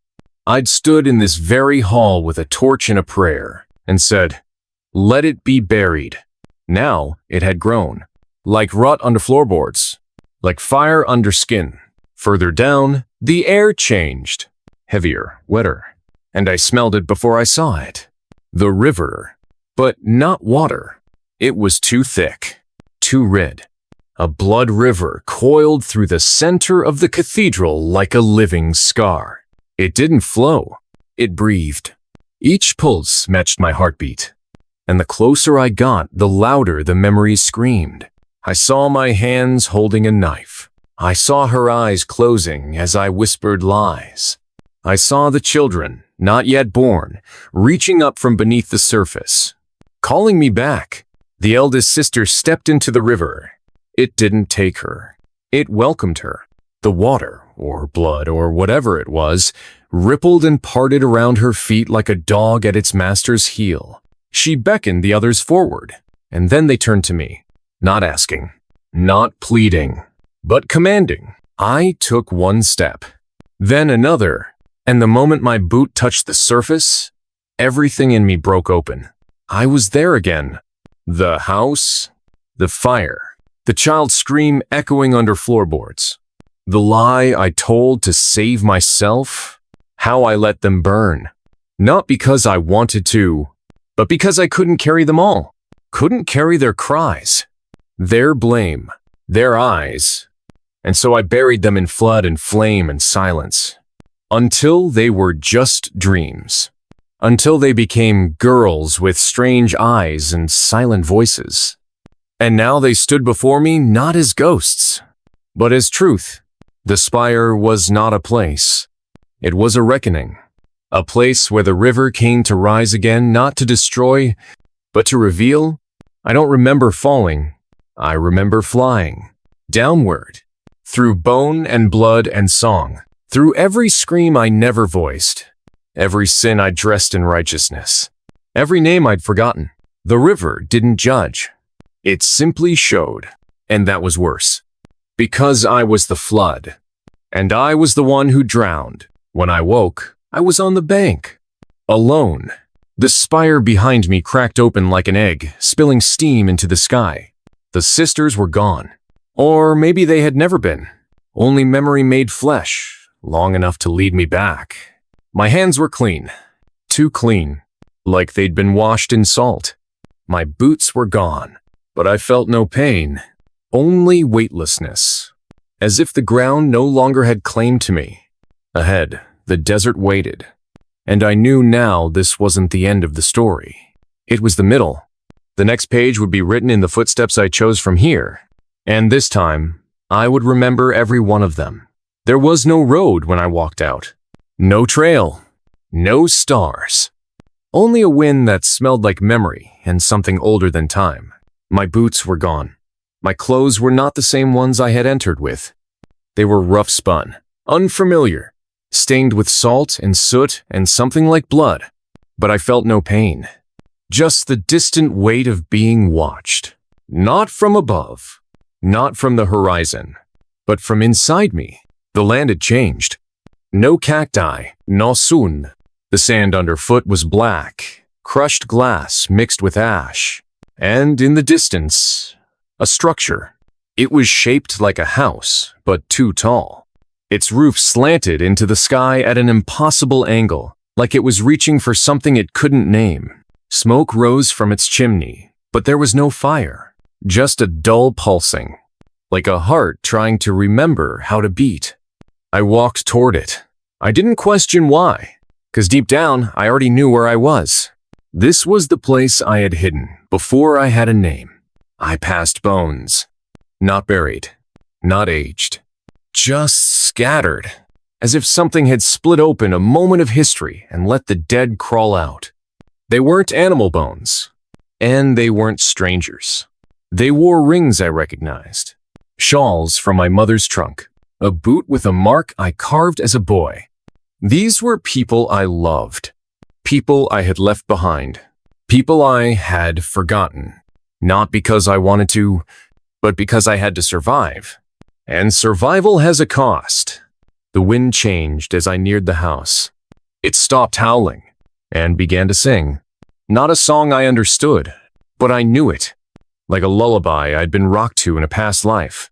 I'd stood in this very hall with a torch and a prayer and said, "Let it be buried." Now it had grown, like rot under floorboards, like fire under skin. Further down, the air changed, heavier, wetter, and I smelled it before I saw it. The river, but not water. It was too thick, too red. A blood river coiled through the center of the cathedral like a living scar. It didn't flow, it breathed. Each pulse matched my heartbeat, and the closer I got, the louder the memories screamed. I saw my hands holding a knife. I saw her eyes closing as I whispered lies. I saw the children, not yet born, reaching up from beneath the surface, calling me back. The eldest sister stepped into the river. It didn't take her. It welcomed her. The water, or blood, or whatever it was, rippled and parted around her feet like a dog at its master's heel. She beckoned the others forward, and then they turned to me, not asking, not pleading, but commanding. I took one step, then another, and the moment my boot touched the surface, everything in me broke open. I was there again. The house, the fire, the child's scream echoing under floorboards. The lie I told to save myself, how I let them burn. Not because I wanted to, but because I couldn't carry them all. Couldn't carry their cries, their blame, their eyes. And so I buried them in flood and flame and silence. Until they were just dreams. Until they became girls with strange eyes and silent voices. And now they stood before me not as ghosts, but as truth. The spire was not a place. It was a reckoning. A place where the river came to rise again, not to destroy, but to reveal. I don't remember falling. I remember flying. Downward. Through bone and blood and song. Through every scream I never voiced. Every sin I dressed in righteousness. Every name I'd forgotten. The river didn't judge. It simply showed. And that was worse. Because I was the flood. And I was the one who drowned. When I woke, I was on the bank. Alone. The spire behind me cracked open like an egg, spilling steam into the sky. The sisters were gone. Or maybe they had never been. Only memory made flesh, long enough to lead me back. My hands were clean. Too clean. Like they'd been washed in salt. My boots were gone. But I felt no pain. Only weightlessness, as if the ground no longer had claim to me. Ahead, the desert waited, and I knew now this wasn't the end of the story. It was the middle. The next page would be written in the footsteps I chose from here, and this time, I would remember every one of them. There was no road when I walked out. No trail. No stars. Only a wind that smelled like memory and something older than time. My boots were gone. My clothes were not the same ones I had entered with. They were rough spun, unfamiliar, stained with salt and soot and something like blood. But I felt no pain. Just the distant weight of being watched. Not from above, Not from the horizon, but from inside me. The land had changed. No cacti, no sun. The sand underfoot was black, crushed glass mixed with ash. And in the distance, a structure. It was shaped like a house, but too tall. Its roof slanted into the sky at an impossible angle, like it was reaching for something it couldn't name. Smoke rose from its chimney, but there was no fire, just a dull pulsing, like a heart trying to remember how to beat. I walked toward it. I didn't question why, because deep down, I already knew where I was. This was the place I had hidden before I had a name. I passed bones. Not buried, not aged, just scattered, as if something had split open a moment of history and let the dead crawl out. They weren't animal bones, and they weren't strangers. They wore rings I recognized, shawls from my mother's trunk, a boot with a mark I carved as a boy. These were people I loved, people I had left behind, people I had forgotten, not because I wanted to, but because I had to survive. And survival has a cost. The wind changed as I neared the house. It stopped howling and began to sing. Not a song I understood, but I knew it, like a lullaby I'd been rocked to in a past life,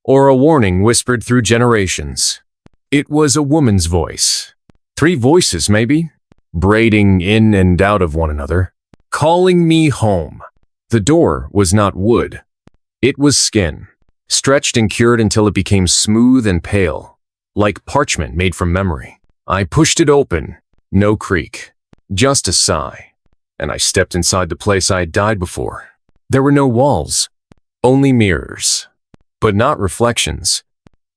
or a warning whispered through generations. It was a woman's voice. 3 voices, maybe, braiding in and out of one another, calling me home. The door was not wood. It was skin, stretched and cured until it became smooth and pale, like parchment made from memory. I pushed it open, no creak, just a sigh, and I stepped inside the place I had died before. There were no walls, only mirrors, but not reflections.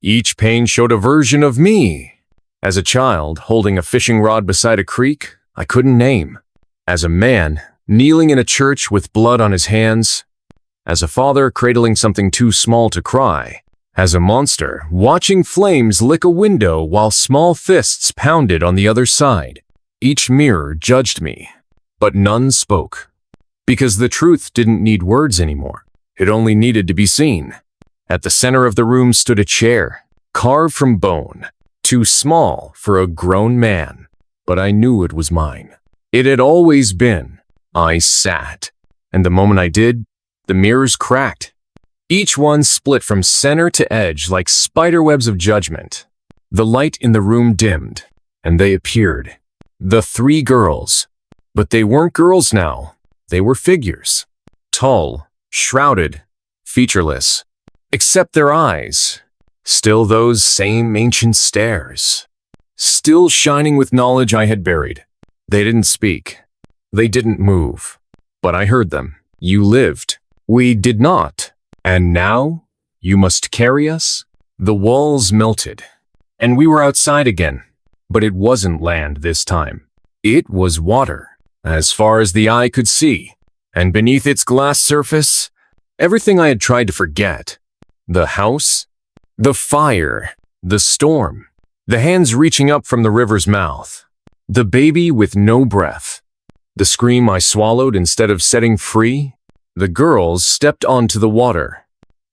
Each pane showed a version of me. As a child, holding a fishing rod beside a creek I couldn't name. As a man, kneeling in a church with blood on his hands. As a father, cradling something too small to cry. As a monster, watching flames lick a window while small fists pounded on the other side. Each mirror judged me, but none spoke. Because the truth didn't need words anymore. It only needed to be seen. At the center of the room stood a chair, carved from bone, too small for a grown man. But I knew it was mine. It had always been. I sat, and the moment I did, the mirrors cracked. Each one split from center to edge like spiderwebs of judgment. The light in the room dimmed, and they appeared. The 3 girls. But they weren't girls now. They were figures. Tall, shrouded, featureless. Except their eyes. Still those same ancient stares. Still shining with knowledge I had buried. They didn't speak. They didn't move. But I heard them. You lived. We did not. And now, you must carry us? The walls melted, and we were outside again. But it wasn't land this time. It was water, as far as the eye could see. And beneath its glass surface, everything I had tried to forget. The house, the fire, the storm, the hands reaching up from the river's mouth, the baby with no breath, the scream I swallowed instead of setting free. The girls stepped onto the water,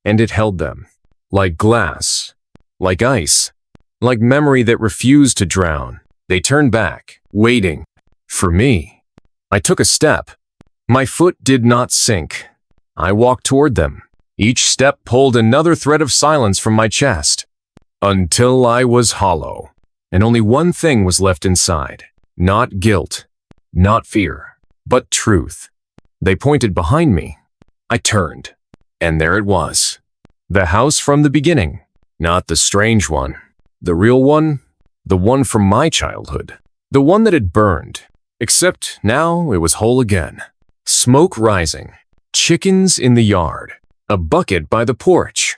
and it held them, like glass, like ice, like memory that refused to drown. They turned back, waiting for me. I took a step. My foot did not sink. I walked toward them. Each step pulled another thread of silence from my chest, until I was hollow, and only one thing was left inside. Not guilt, not fear, but truth. They pointed behind me. I turned, and there it was. The house from the beginning. Not the strange one. The real one. The one from my childhood. The one that had burned. Except now it was whole again. Smoke rising. Chickens in the yard. A bucket by the porch.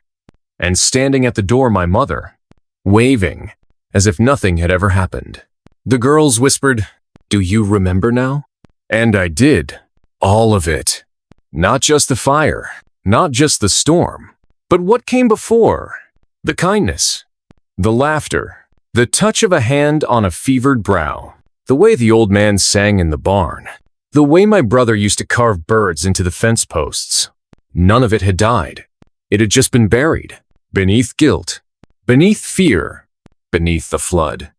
And standing at the door my mother. Waving, as if nothing had ever happened. The girls whispered, "Do you remember now?" And I did. All of it. Not just the fire, not just the storm, but what came before. The kindness, the laughter, the touch of a hand on a fevered brow, the way the old man sang in the barn, the way my brother used to carve birds into the fence posts. None of it had died. It had just been buried, beneath guilt, beneath fear, beneath the flood.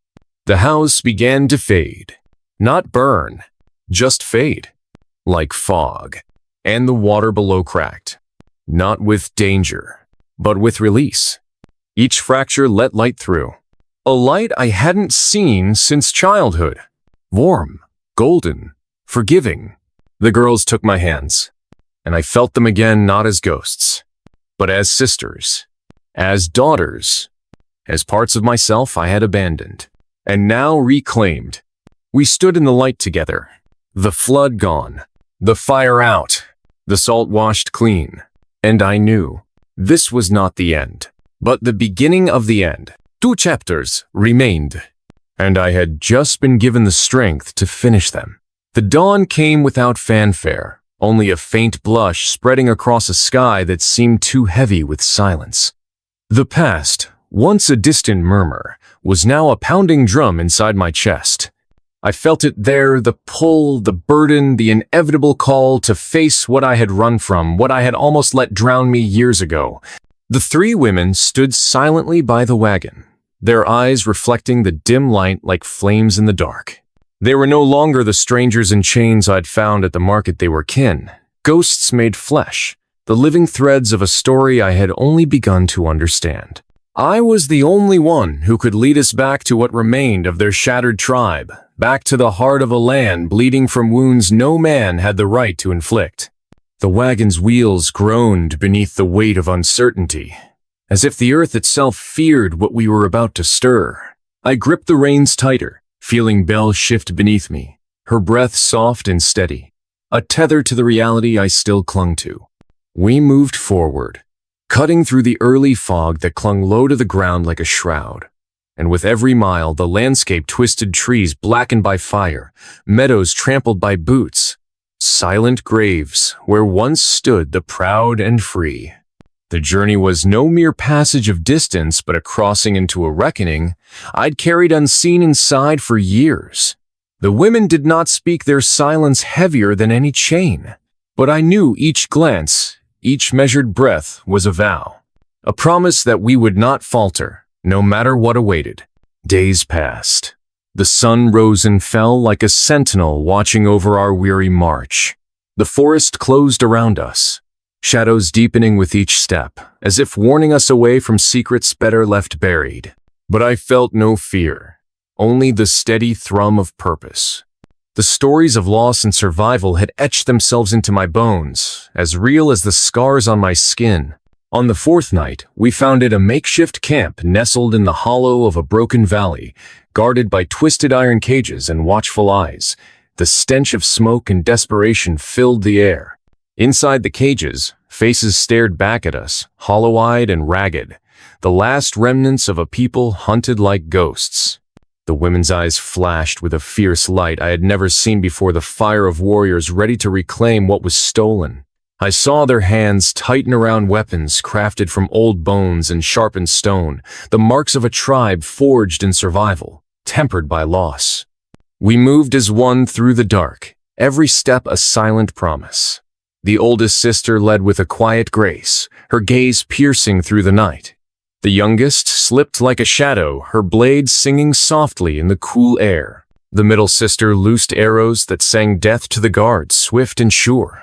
The house began to fade, not burn, just fade, like fog, and the water below cracked, not with danger, but with release. Each fracture let light through, a light I hadn't seen since childhood, warm, golden, forgiving. The girls took my hands, and I felt them again not as ghosts, but as sisters, as daughters, as parts of myself I had abandoned, and now reclaimed. We stood in the light together, the flood gone, the fire out, the salt washed clean, and I knew this was not the end, but the beginning of the end. 2 chapters remained, and I had just been given the strength to finish them. The dawn came without fanfare, only a faint blush spreading across a sky that seemed too heavy with silence. The past, once a distant murmur, was now a pounding drum inside my chest. I felt it there, the pull, the burden, the inevitable call to face what I had run from, what I had almost let drown me years ago. The 3 women stood silently by the wagon, their eyes reflecting the dim light like flames in the dark. They were no longer the strangers in chains I'd found at the market. They were kin, ghosts made flesh, the living threads of a story I had only begun to understand. I was the only one who could lead us back to what remained of their shattered tribe, back to the heart of a land bleeding from wounds no man had the right to inflict. The wagon's wheels groaned beneath the weight of uncertainty, as if the earth itself feared what we were about to stir. I gripped the reins tighter, feeling Belle shift beneath me, her breath soft and steady, a tether to the reality I still clung to. We moved forward, cutting through the early fog that clung low to the ground like a shroud. And with every mile, the landscape twisted, trees blackened by fire, meadows trampled by boots, silent graves where once stood the proud and free. The journey was no mere passage of distance, but a crossing into a reckoning I'd carried unseen inside for years. The women did not speak, their silence heavier than any chain, but I knew each glance, each measured breath was a vow, a promise that we would not falter, no matter what awaited. Days passed. The sun rose and fell like a sentinel watching over our weary march. The forest closed around us, shadows deepening with each step, as if warning us away from secrets better left buried. But I felt no fear, only the steady thrum of purpose. The stories of loss and survival had etched themselves into my bones, as real as the scars on my skin. On the 4th night, we founded a makeshift camp nestled in the hollow of a broken valley, guarded by twisted iron cages and watchful eyes. The stench of smoke and desperation filled the air. Inside the cages, faces stared back at us, hollow-eyed and ragged, the last remnants of a people hunted like ghosts. The women's eyes flashed with a fierce light I had never seen before, the fire of warriors ready to reclaim what was stolen. I saw their hands tighten around weapons crafted from old bones and sharpened stone, the marks of a tribe forged in survival, tempered by loss. We moved as one through the dark, every step a silent promise. The oldest sister led with a quiet grace, her gaze piercing through the night. The youngest slipped like a shadow, her blade singing softly in the cool air. The middle sister loosed arrows that sang death to the guards, swift and sure.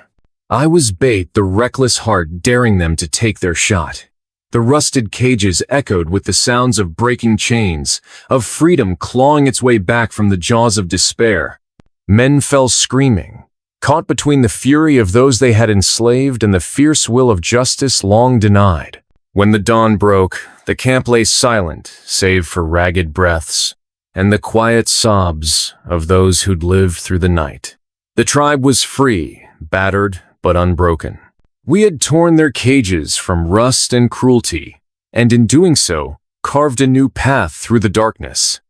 I was bait, the reckless heart daring them to take their shot. The rusted cages echoed with the sounds of breaking chains, of freedom clawing its way back from the jaws of despair. Men fell screaming, caught between the fury of those they had enslaved and the fierce will of justice long denied. When the dawn broke, the camp lay silent, save for ragged breaths and the quiet sobs of those who'd lived through the night. The tribe was free, battered, but unbroken. We had torn their cages from rust and cruelty, and in doing so, carved a new path through the darkness.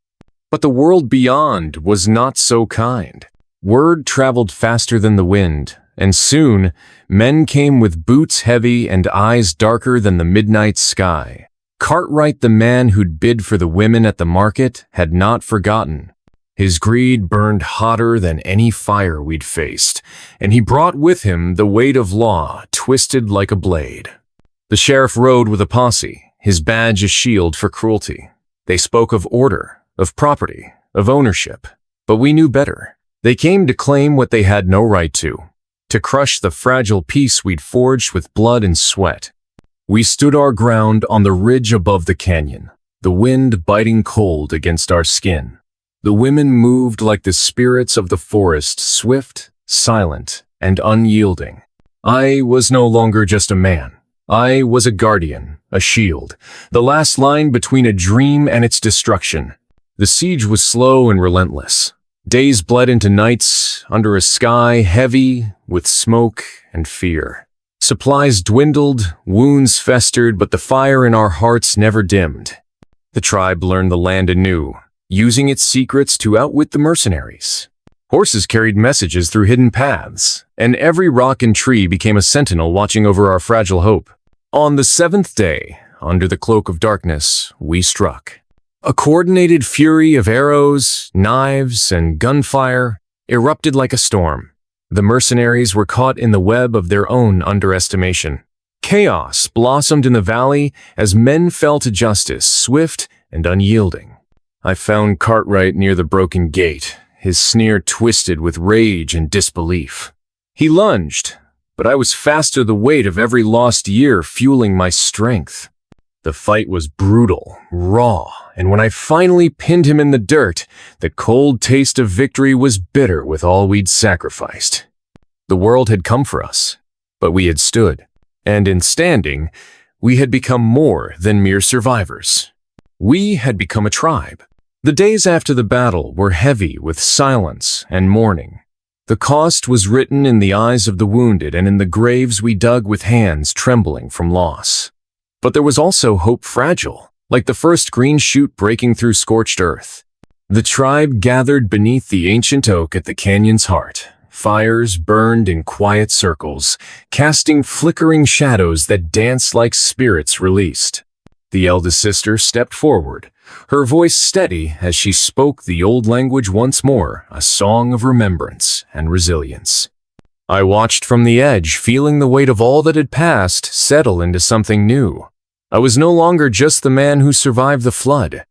But the world beyond was not so kind. Word traveled faster than the wind, and soon, men came with boots heavy and eyes darker than the midnight sky. Cartwright, the man who'd bid for the women at the market, had not forgotten. His greed burned hotter than any fire we'd faced, and he brought with him the weight of law, twisted like a blade. The sheriff rode with a posse, his badge a shield for cruelty. They spoke of order, of property, of ownership. But we knew better. They came to claim what they had no right to crush the fragile peace we'd forged with blood and sweat. We stood our ground on the ridge above the canyon, the wind biting cold against our skin. The women moved like the spirits of the forest, swift, silent, and unyielding. I was no longer just a man. I was a guardian, a shield, the last line between a dream and its destruction. The siege was slow and relentless. Days bled into nights under a sky heavy with smoke and fear. Supplies dwindled, wounds festered, but the fire in our hearts never dimmed. The tribe learned the land anew, using its secrets to outwit the mercenaries. Horses carried messages through hidden paths, and every rock and tree became a sentinel watching over our fragile hope. On the seventh day, under the cloak of darkness, we struck. A coordinated fury of arrows, knives, and gunfire erupted like a storm. The mercenaries were caught in the web of their own underestimation. Chaos blossomed in the valley as men fell to justice, swift and unyielding. I found Cartwright near the broken gate, his sneer twisted with rage and disbelief. He lunged, but I was faster, the weight of every lost year fueling my strength. The fight was brutal, raw, and when I finally pinned him in the dirt, the cold taste of victory was bitter with all we'd sacrificed. The world had come for us, but we had stood, and in standing, we had become more than mere survivors. We had become a tribe. The days after the battle were heavy with silence and mourning. The cost was written in the eyes of the wounded and in the graves we dug with hands trembling from loss. But there was also hope, fragile, like the first green shoot breaking through scorched earth. The tribe gathered beneath the ancient oak at the canyon's heart. Fires burned in quiet circles, casting flickering shadows that danced like spirits released. The eldest sister stepped forward, her voice steady as she spoke the old language once more, a song of remembrance and resilience. I watched from the edge, feeling the weight of all that had passed settle into something new. I was no longer just the man who survived the flood.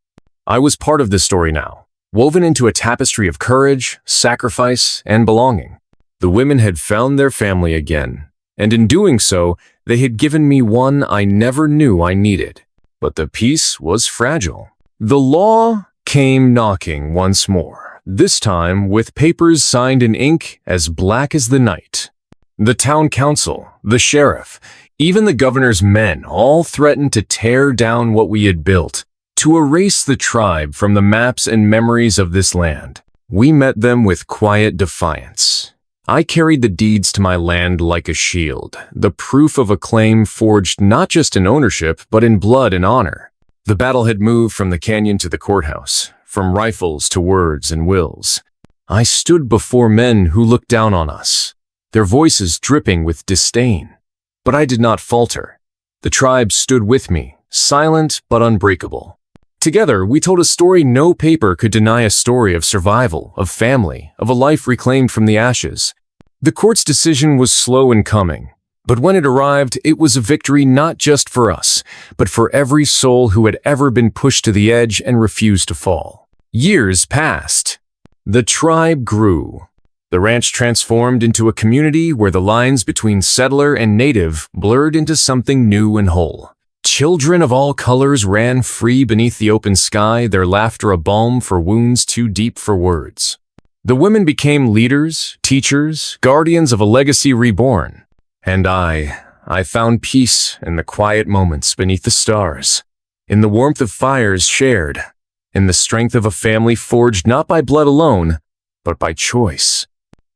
I was part of this story now, woven into a tapestry of courage, sacrifice, and belonging. The women had found their family again, and in doing so, they had given me one I never knew I needed. But the peace was fragile. The law came knocking once more, this time with papers signed in ink as black as the night. The town council, the sheriff, even the governor's men all threatened to tear down what we had built, to erase the tribe from the maps and memories of this land. We met them with quiet defiance. I carried the deeds to my land like a shield, the proof of a claim forged not just in ownership, but in blood and honor. The battle had moved from the canyon to the courthouse, from rifles to words and wills. I stood before men who looked down on us, their voices dripping with disdain. But I did not falter. The tribe stood with me, silent but unbreakable. Together, we told a story no paper could deny, a story of survival, of family, of a life reclaimed from the ashes. The court's decision was slow in coming, but when it arrived, it was a victory not just for us, but for every soul who had ever been pushed to the edge and refused to fall. Years passed. The tribe grew. The ranch transformed into a community where the lines between settler and native blurred into something new and whole. Children of all colors ran free beneath the open sky, their laughter a balm for wounds too deep for words. The women became leaders, teachers, guardians of a legacy reborn. And I found peace in the quiet moments beneath the stars, in the warmth of fires shared, in the strength of a family forged not by blood alone, but by choice.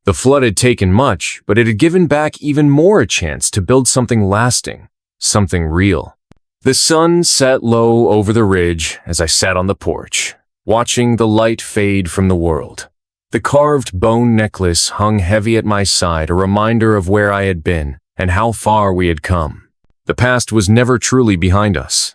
The flood had taken much, but it had given back even more, a chance to build something lasting, something real. The sun set low over the ridge as I sat on the porch, watching the light fade from the world. The carved bone necklace hung heavy at my side, a reminder of where I had been and how far we had come. The past was never truly behind us.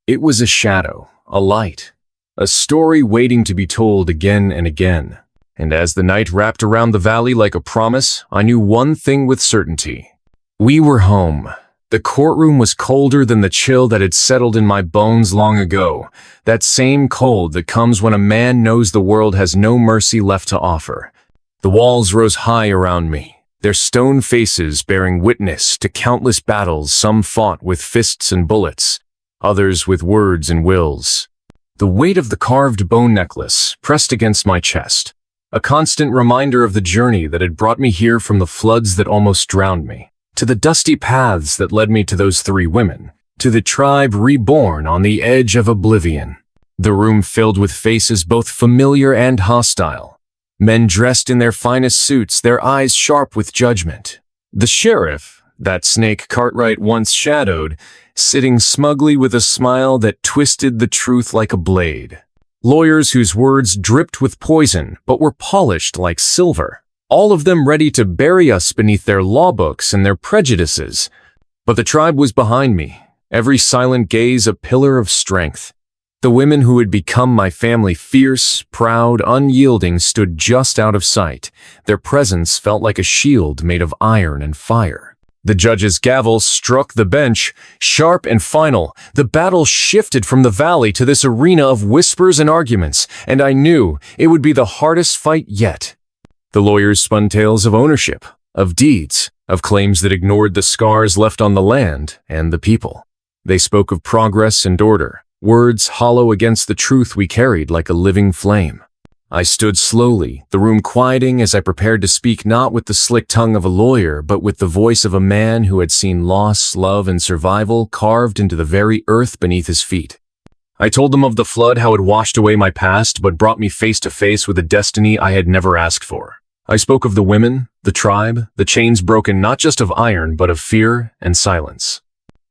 It was a shadow, a light, a story waiting to be told again and again. And as the night wrapped around the valley like a promise, I knew one thing with certainty. We were home, The courtroom was colder than the chill that had settled in my bones long ago, that same cold that comes when a man knows the world has no mercy left to offer. The walls rose high around me, their stone faces bearing witness to countless battles, some fought with fists and bullets, others with words and wills. The weight of the carved bone necklace pressed against my chest, a constant reminder of the journey that had brought me here from the floods that almost drowned me, to the dusty paths that led me to those three women, to the tribe reborn on the edge of oblivion. The room filled with faces both familiar and hostile, men dressed in their finest suits, their eyes sharp with judgment. The sheriff, that Snake Cartwright once shadowed, sitting smugly with a smile that twisted the truth like a blade. Lawyers whose words dripped with poison but were polished like silver, all of them ready to bury us beneath their law books and their prejudices. But the tribe was behind me, every silent gaze a pillar of strength. The women who had become my family, fierce, proud, unyielding, stood just out of sight. Their presence felt like a shield made of iron and fire. The judge's gavel struck the bench, sharp and final. The battle shifted from the valley to this arena of whispers and arguments, and I knew it would be the hardest fight yet. The lawyers spun tales of ownership, of deeds, of claims that ignored the scars left on the land and the people. They spoke of progress and order, words hollow against the truth we carried like a living flame. I stood slowly, the room quieting as I prepared to speak, not with the slick tongue of a lawyer, but with the voice of a man who had seen loss, love, and survival carved into the very earth beneath his feet. I told them of the flood, how it washed away my past, but brought me face to face with a destiny I had never asked for. I spoke of the women, the tribe, the chains broken not just of iron, but of fear and silence.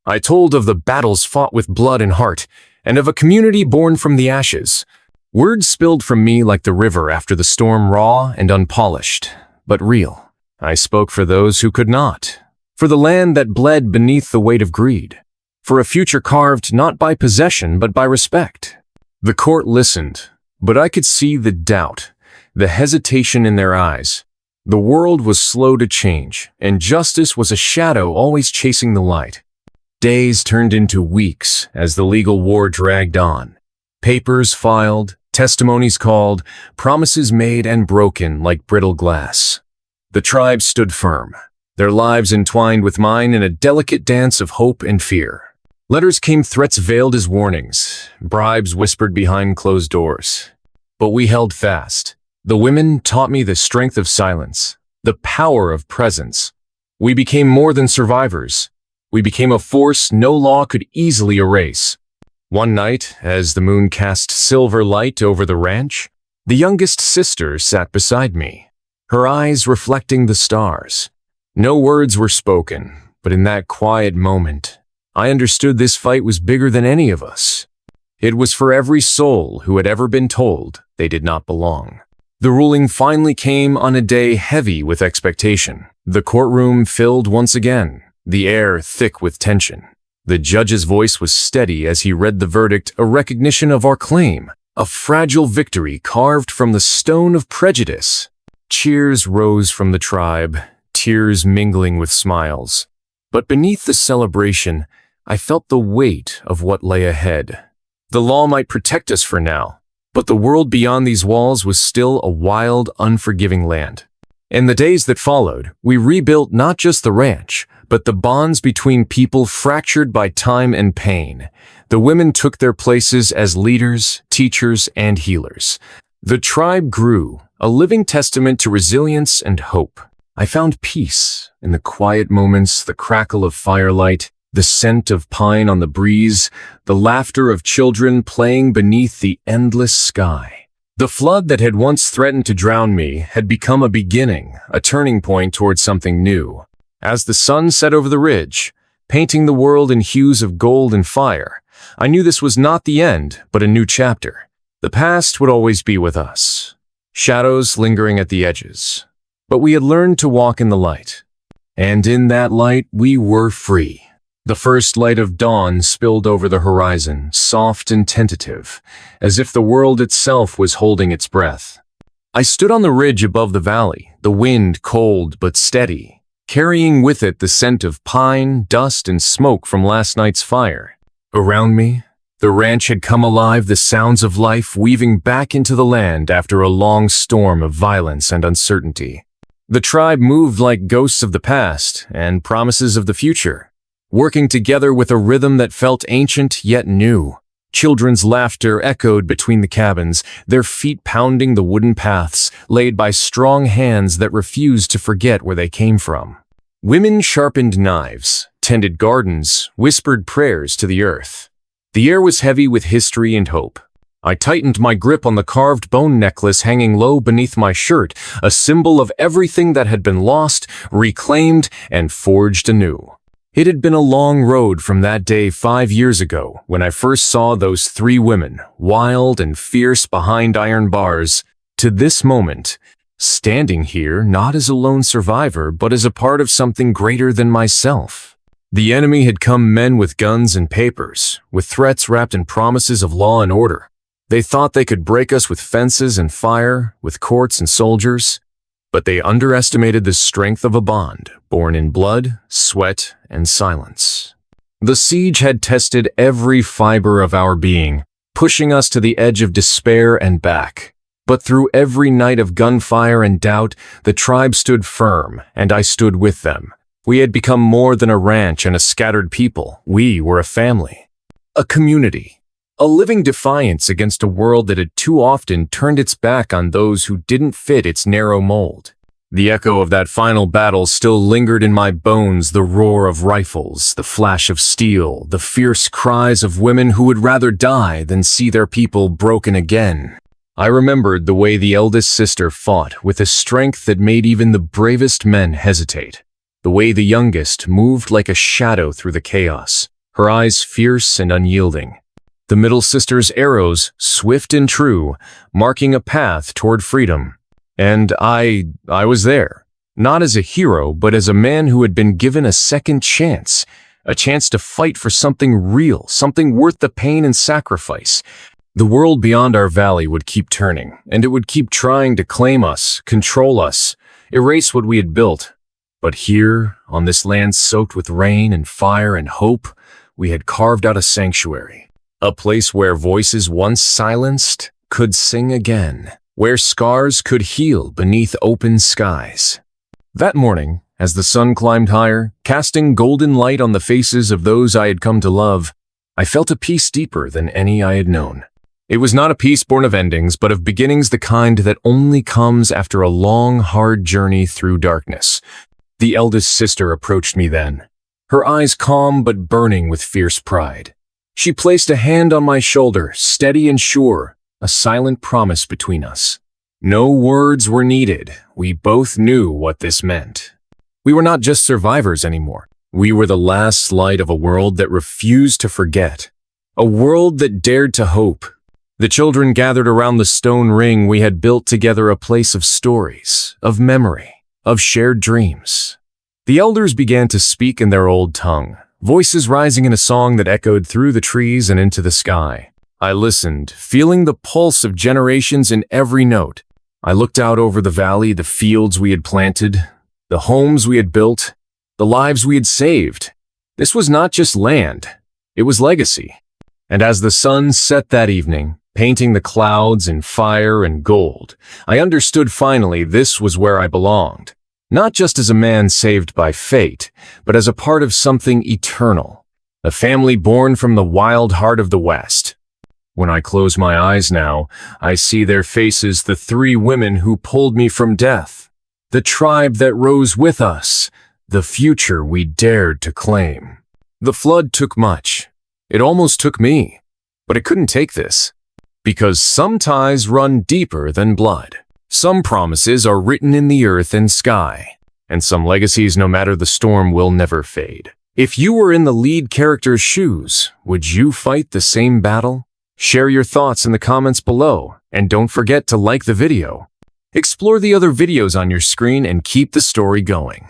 I told of the battles fought with blood and heart, and of a community born from the ashes. Words spilled from me like the river after the storm, raw and unpolished, but real. I spoke for those who could not, for the land that bled beneath the weight of greed, for a future carved not by possession but by respect. The court listened, but I could see the doubt, the hesitation in their eyes. The world was slow to change, and justice was a shadow always chasing the light. Days turned into weeks as the legal war dragged on. Papers filed, testimonies called, promises made and broken like brittle glass. The tribe stood firm, their lives entwined with mine in a delicate dance of hope and fear. Letters came, threats veiled as warnings, bribes whispered behind closed doors. But we held fast. The women taught me the strength of silence, the power of presence. We became more than survivors. We became a force no law could easily erase. One night, as the moon cast silver light over the ranch, the youngest sister sat beside me, her eyes reflecting the stars. No words were spoken, but in that quiet moment, I understood this fight was bigger than any of us. It was for every soul who had ever been told they did not belong. The ruling finally came on a day heavy with expectation. The courtroom filled once again, the air thick with tension. The judge's voice was steady as he read the verdict, a recognition of our claim, a fragile victory carved from the stone of prejudice. Cheers rose from the tribe, tears mingling with smiles. But beneath the celebration, I felt the weight of what lay ahead. The law might protect us for now, but the world beyond these walls was still a wild, unforgiving land. In the days that followed, we rebuilt not just the ranch, but the bonds between people fractured by time and pain. The women took their places as leaders, teachers, and healers. The tribe grew, a living testament to resilience and hope. I found peace in the quiet moments, the crackle of firelight, the scent of pine on the breeze, the laughter of children playing beneath the endless sky. The flood that had once threatened to drown me had become a beginning, a turning point toward something new. As the sun set over the ridge, painting the world in hues of gold and fire, I knew this was not the end, but a new chapter. The past would always be with us, shadows lingering at the edges. But we had learned to walk in the light. And in that light, we were free. The first light of dawn spilled over the horizon, soft and tentative, as if the world itself was holding its breath. I stood on the ridge above the valley, the wind cold but steady, carrying with it the scent of pine, dust, and smoke from last night's fire. Around me, the ranch had come alive, the sounds of life weaving back into the land after a long storm of violence and uncertainty. The tribe moved like ghosts of the past and promises of the future, working together with a rhythm that felt ancient yet new. Children's laughter echoed between the cabins, their feet pounding the wooden paths laid by strong hands that refused to forget where they came from. Women sharpened knives, tended gardens, whispered prayers to the earth. The air was heavy with history and hope. I tightened my grip on the carved bone necklace hanging low beneath my shirt, a symbol of everything that had been lost, reclaimed, and forged anew. It had been a long road from that day 5 years ago when I first saw those 3 women, wild and fierce behind iron bars, to this moment, standing here not as a lone survivor but as a part of something greater than myself. The enemy had come, men with guns and papers, with threats wrapped in promises of law and order. They thought they could break us with fences and fire, with courts and soldiers. But they underestimated the strength of a bond, born in blood, sweat, and silence. The siege had tested every fiber of our being, pushing us to the edge of despair and back. But through every night of gunfire and doubt, the tribe stood firm, and I stood with them. We had become more than a ranch and a scattered people. We were a family, a community, a living defiance against a world that had too often turned its back on those who didn't fit its narrow mold. The echo of that final battle still lingered in my bones, the roar of rifles, the flash of steel, the fierce cries of women who would rather die than see their people broken again. I remembered the way the eldest sister fought with a strength that made even the bravest men hesitate, the way the youngest moved like a shadow through the chaos, her eyes fierce and unyielding. The middle sister's arrows, swift and true, marking a path toward freedom. And I was there, not as a hero, but as a man who had been given a second chance, a chance to fight for something real, something worth the pain and sacrifice. The world beyond our valley would keep turning, and it would keep trying to claim us, control us, erase what we had built. But here, on this land soaked with rain and fire and hope, we had carved out a sanctuary. A place where voices once silenced could sing again, where scars could heal beneath open skies. That morning, as the sun climbed higher, casting golden light on the faces of those I had come to love, I felt a peace deeper than any I had known. It was not a peace born of endings, but of beginnings, the kind that only comes after a long, hard journey through darkness. The eldest sister approached me then, her eyes calm but burning with fierce pride. She placed a hand on my shoulder, steady and sure, a silent promise between us. No words were needed. We both knew what this meant. We were not just survivors anymore. We were the last light of a world that refused to forget, a world that dared to hope. The children gathered around the stone ring we had built together, a place of stories, of memory, of shared dreams. The elders began to speak in their old tongue, voices rising in a song that echoed through the trees and into the sky. I listened, feeling the pulse of generations in every note. I looked out over the valley, the fields we had planted, the homes we had built, the lives we had saved. This was not just land, it was legacy. And as the sun set that evening, painting the clouds in fire and gold, I understood finally this was where I belonged. Not just as a man saved by fate, but as a part of something eternal, a family born from the wild heart of the West. When I close my eyes now, I see their faces, the 3 women who pulled me from death, the tribe that rose with us, the future we dared to claim. The flood took much. It almost took me, but it couldn't take this. Because some ties run deeper than blood. Some promises are written in the earth and sky, and some legacies, no matter the storm, will never fade. If you were in the lead character's shoes, would you fight the same battle? Share your thoughts in the comments below, and don't forget to like the video. Explore the other videos on your screen and keep the story going.